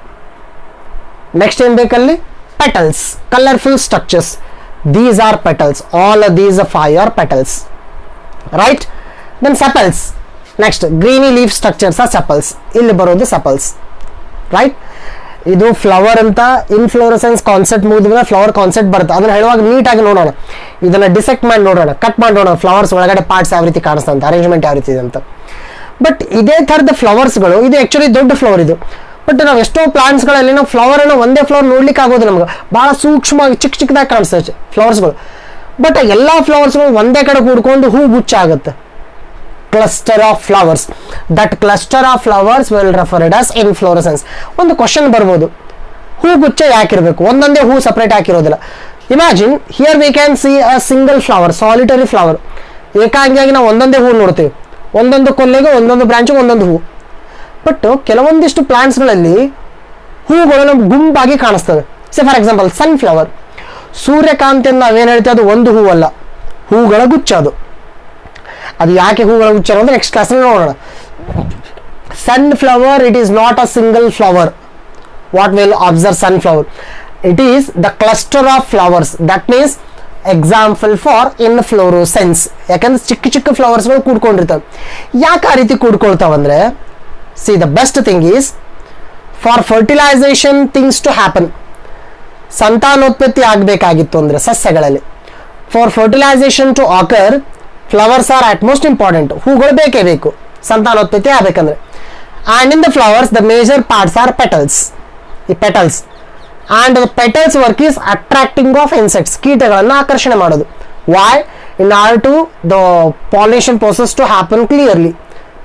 ನೆಕ್ಸ್ಟ್ ಏನ್ ಬೇಕಲ್ಲಿ? Petals, colourful structures. These are petals. All of these 5 are petals. Right? Then sepals. Next, greeny leaf structures are sepals. ಇಲ್ಲಿ ಬರೋದು sepals. Right? ಇದು ಫ್ಲವರ್ ಅಂತ ಇನ್ಫ್ಲೋರಸೆನ್ಸ್ ಕಾನ್ಸೆಪ್ಟ್ ಮುಗಿದ್ಮೇಲೆ ಫ್ಲವರ್ ಕಾನ್ಸೆಪ್ಟ್ ಬರುತ್ತೆ. ಅದನ್ನ ಹೇಳುವಾಗ ನೀಟಾಗಿ ನೋಡೋಣ, ಇದನ್ನ ಡಿಸೆಕ್ಟ್ ಮಾಡಿ ನೋಡೋಣ, ಕಟ್ ಮಾಡಿ ನೋಡೋಣ ಫ್ಲವರ್ಸ್ ಒಳಗಡೆ ಪಾರ್ಟ್ಸ್ ಯಾವ ರೀತಿ ಕಾಣಿಸ್ತಾ ಅಂತ, ಅರೇಂಜ್ಮೆಂಟ್ ಯಾವ ರೀತಿ ಇದೆ ಅಂತ. ಬಟ್ ಇದೇ ಥರದ ಫ್ಲವರ್ಸ್ಗಳು, ಇದು ಆ್ಯಕ್ಚುಲಿ ದೊಡ್ಡ ಫ್ಲವರ್ ಇದು. ಬಟ್ ನಾವು ಎಷ್ಟೋ ಪ್ಲಾಂಟ್ಸ್ಗಳಲ್ಲಿ ನಾವು ಫ್ಲವರನ್ನು ಒಂದೇ ಫ್ಲವರ್ ನೋಡ್ಲಿಕ್ಕೆ ಆಗೋದು, ನಮ್ಗೆ ಭಾಳ ಸೂಕ್ಷ್ಮವಾಗಿ ಚಿಕ್ಕ ಚಿಕ್ಕದಾಗಿ ಕಾಣಿಸ್ತದೆ ಫ್ಲವರ್ಸ್ಗಳು. ಬಟ್ ಎಲ್ಲ ಫ್ಲವರ್ಸ್ಗಳು ಒಂದೇ ಕಡೆ ಕೂಡ್ಕೊಂಡು ಹೂ ಗುಚ್ಚ ಆಗುತ್ತೆ. Cluster of flowers, that cluster of flowers will referred as inflorescence. ಒಂದು ಕ್ವಶನ್ ಬರ್ಬೋದು, ಹೂ ಗುಚ್ಚ ಯಾಕಿರಬೇಕು, ಒಂದೊಂದೇ ಹೂ ಸಪ್ರೇಟ್ ಹಾಕಿರೋದಿಲ್ಲ. Imagine here we can see a single flower, solitary flower. ಏಕಾಂಗಿಯಾಗಿ ನಾವು ಒಂದೊಂದೇ ಹೂ ನೋಡ್ತೀವಿ, ಒಂದೊಂದು ಕೊಲ್ಲೆಗೆ ಒಂದೊಂದು ಬ್ರಾಂಚ್ಗೆ ಒಂದೊಂದು ಹೂ. ಬಟ್ ಕೆಲವೊಂದಿಷ್ಟು ಪ್ಲಾಂಟ್ಸ್ಗಳಲ್ಲಿ ಹೂಗಳು ನಮ್ಗೆ ಗುಂಪಾಗಿ ಕಾಣಿಸ್ತವೆ. ಫಾರ್ ಎಕ್ಸಾಂಪಲ್ ಸನ್ಫ್ಲವರ್, ಸೂರ್ಯಕಾಂತಿ ಅಂತ ನಾವೇನು ಹೇಳ್ತೀವಿ ಅದು ಒಂದು ಹೂವಲ್ಲ, ಹೂಗಳ ಗುಚ್ಚ ಅದು. ಅದು ಯಾಕೆ ಹೂಗಳ ಗುಚ್ಚ ಅನ್ನೋದು ನೆಕ್ಸ್ಟ್ ಕ್ಲಾಸಲ್ಲಿ ನೋಡೋಣ. Sunflower, it is not a single flower. What will observe sunflower, it is the cluster of flowers. That means example for inflorescence. ಯಾಕಂದ್ರೆ ಚಿಕ್ಕ ಚಿಕ್ಕ ಫ್ಲವರ್ಸ್ಗಳು ಕೂಡ್ಕೊಂಡಿರ್ತವೆ. ಯಾಕೆ ಆ ರೀತಿ ಕೂಡ್ಕೊಳ್ತಾವಂದ್ರೆ, see the best thing is for fertilization things to happen. ಸಂತಾನೋತ್ಪತ್ತಿ ಆಗಬೇಕಾಗಿತ್ತು ಅಂದರೆ ಸಸ್ಯಗಳಲ್ಲಿ, for fertilization to occur flowers are at most important. ಹೂಗಳು ಬೇಕೇ ಬೇಕು ಸಂತಾನೋತ್ಪತ್ತಿ ಆಗಬೇಕಂದ್ರೆ. And in the flowers the major parts are petals. ಈ petals and the petals work is attracting of insects, ಕೀಟಗಳನ್ನು ಆಕರ್ಷಣೆ ಮಾಡೋದು. Why? In order to the pollination process to happen clearly.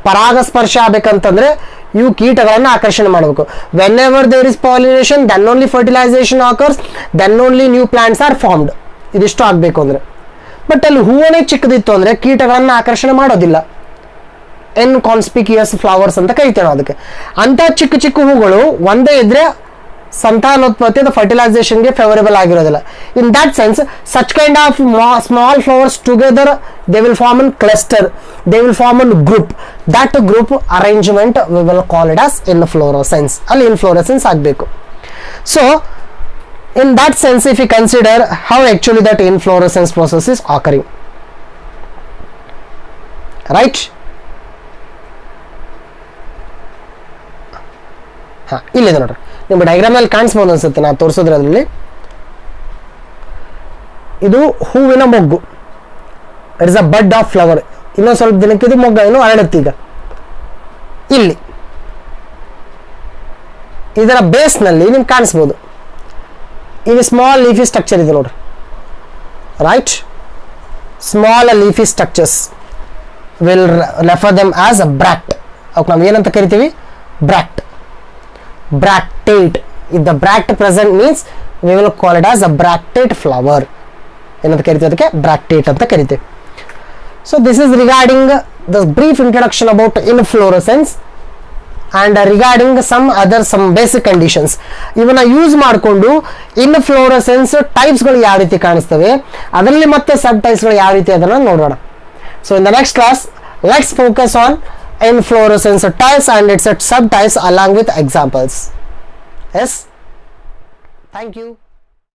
ಪರಾಗಸ್ಪರ್ಶ ಆಗಬೇಕಂತಂದ್ರೆ ಇವು ಕೀಟಗಳನ್ನು ಆಕರ್ಷಣೆ ಮಾಡಬೇಕು. Whenever there is pollination then only fertilization occurs, then only new plants R formed. ಇದಿಷ್ಟು ಆಗಬೇಕು ಅಂದರೆ. ಬಟ್ ಅಲ್ಲಿ ಹೂವನೇ ಚಿಕ್ಕದಿತ್ತು ಅಂದರೆ ಕೀಟಗಳನ್ನು ಆಕರ್ಷಣೆ ಮಾಡೋದಿಲ್ಲ. ಇನ್ಕಾನ್ಸ್ಪಿಕ್ಯೂಯಸ್ ಫ್ಲವರ್ಸ್ ಅಂತ ಕರಿತೇವೆ ಅದಕ್ಕೆ. ಅಂಥ ಚಿಕ್ಕ ಚಿಕ್ಕ ಹೂಗಳು ಒಂದೇ ಇದ್ರೆ ಸಂತಾನೋತ್ಪತ್ತಿ ಅಥವಾ ಫರ್ಟಿಲೈಸೇಷನ್ಗೆ ಫೇವರೇಬಲ್ ಆಗಿರೋದಿಲ್ಲ. In that sense such kind of small flowers together they will form an cluster, they will form an group. That group arrangement we will call it as inflorescence. ಅಲ್ಲಿ ಇನ್ಫ್ಲೋರಸೆನ್ಸ್ ಆಗಬೇಕು. So in that sense, if we consider how actually that inflorescence process is occurring, right? ಇಲ್ಲಿದೆ ನೋಡ್ರಿ, ನಿಮ್ಮ diagram ಅಲ್ಲಿ ಕಾಣಿಸ್ಬೋದು ಅನ್ಸುತ್ತೆ ನಾನು ತೋರಿಸೋದ್ರ. ಅದರಲ್ಲಿ ಇದು ಹೂವಿನ ಮೊಗ್ಗು, ಇಟ್ ಇಸ್ ಅ ಬಡ್ ಆಫ್ ಫ್ಲವರ್. ಇನ್ನೊಂದು ಸ್ವಲ್ಪ ದಿನಕ್ಕೆ ಇದು ಮೊಗ್ಗ ಏನು ಹರಡುತ್ತೆ. ಈಗ ಇಲ್ಲಿ ಇದರ ಬೇಸ್ನಲ್ಲಿ ನಿಮ್ಗೆ ಕಾಣಿಸ್ಬೋದು ಇದು ಸ್ಮಾಲ್ ಲೀಫಿ ಸ್ಟ್ರಕ್ಚರ್ ಇದೆ ನೋಡ್ರಿ, right? Small leafy structures will refer them as a bract. ಅವಕ್ಕೆ ನಾವು ಏನಂತ ಕರಿತೀವಿ? ಬ್ರಾಕ್ಟ್, bractate. If the bract present means we will call it as a bractate flower. ಏನಂತ ಕರಿತೀವಿ? ಅದಕ್ಕೆ bractate ಅಂತ ಕರಿತೀವಿ. So this is regarding the brief introduction about inflorescence and regarding some basic conditions. ಇವನ್ನ ಯೂಸ್ ಮಾಡಿಕೊಂಡು ಇನ್ಫ್ಲೋರಸೆನ್ಸ್ ಟೈಪ್ಸ್ಗಳು ಯಾವ ರೀತಿ ಕಾಣಿಸ್ತವೆ, ಅದರಲ್ಲಿ ಮತ್ತೆ ಸಬ್ ಟೈಪ್ಸ್ಗಳು ಯಾವ ರೀತಿ ಅದನ್ನು ನೋಡೋಣ. So in the next class let's focus on inflorescence types and its subtypes along with examples. Yes, thank you.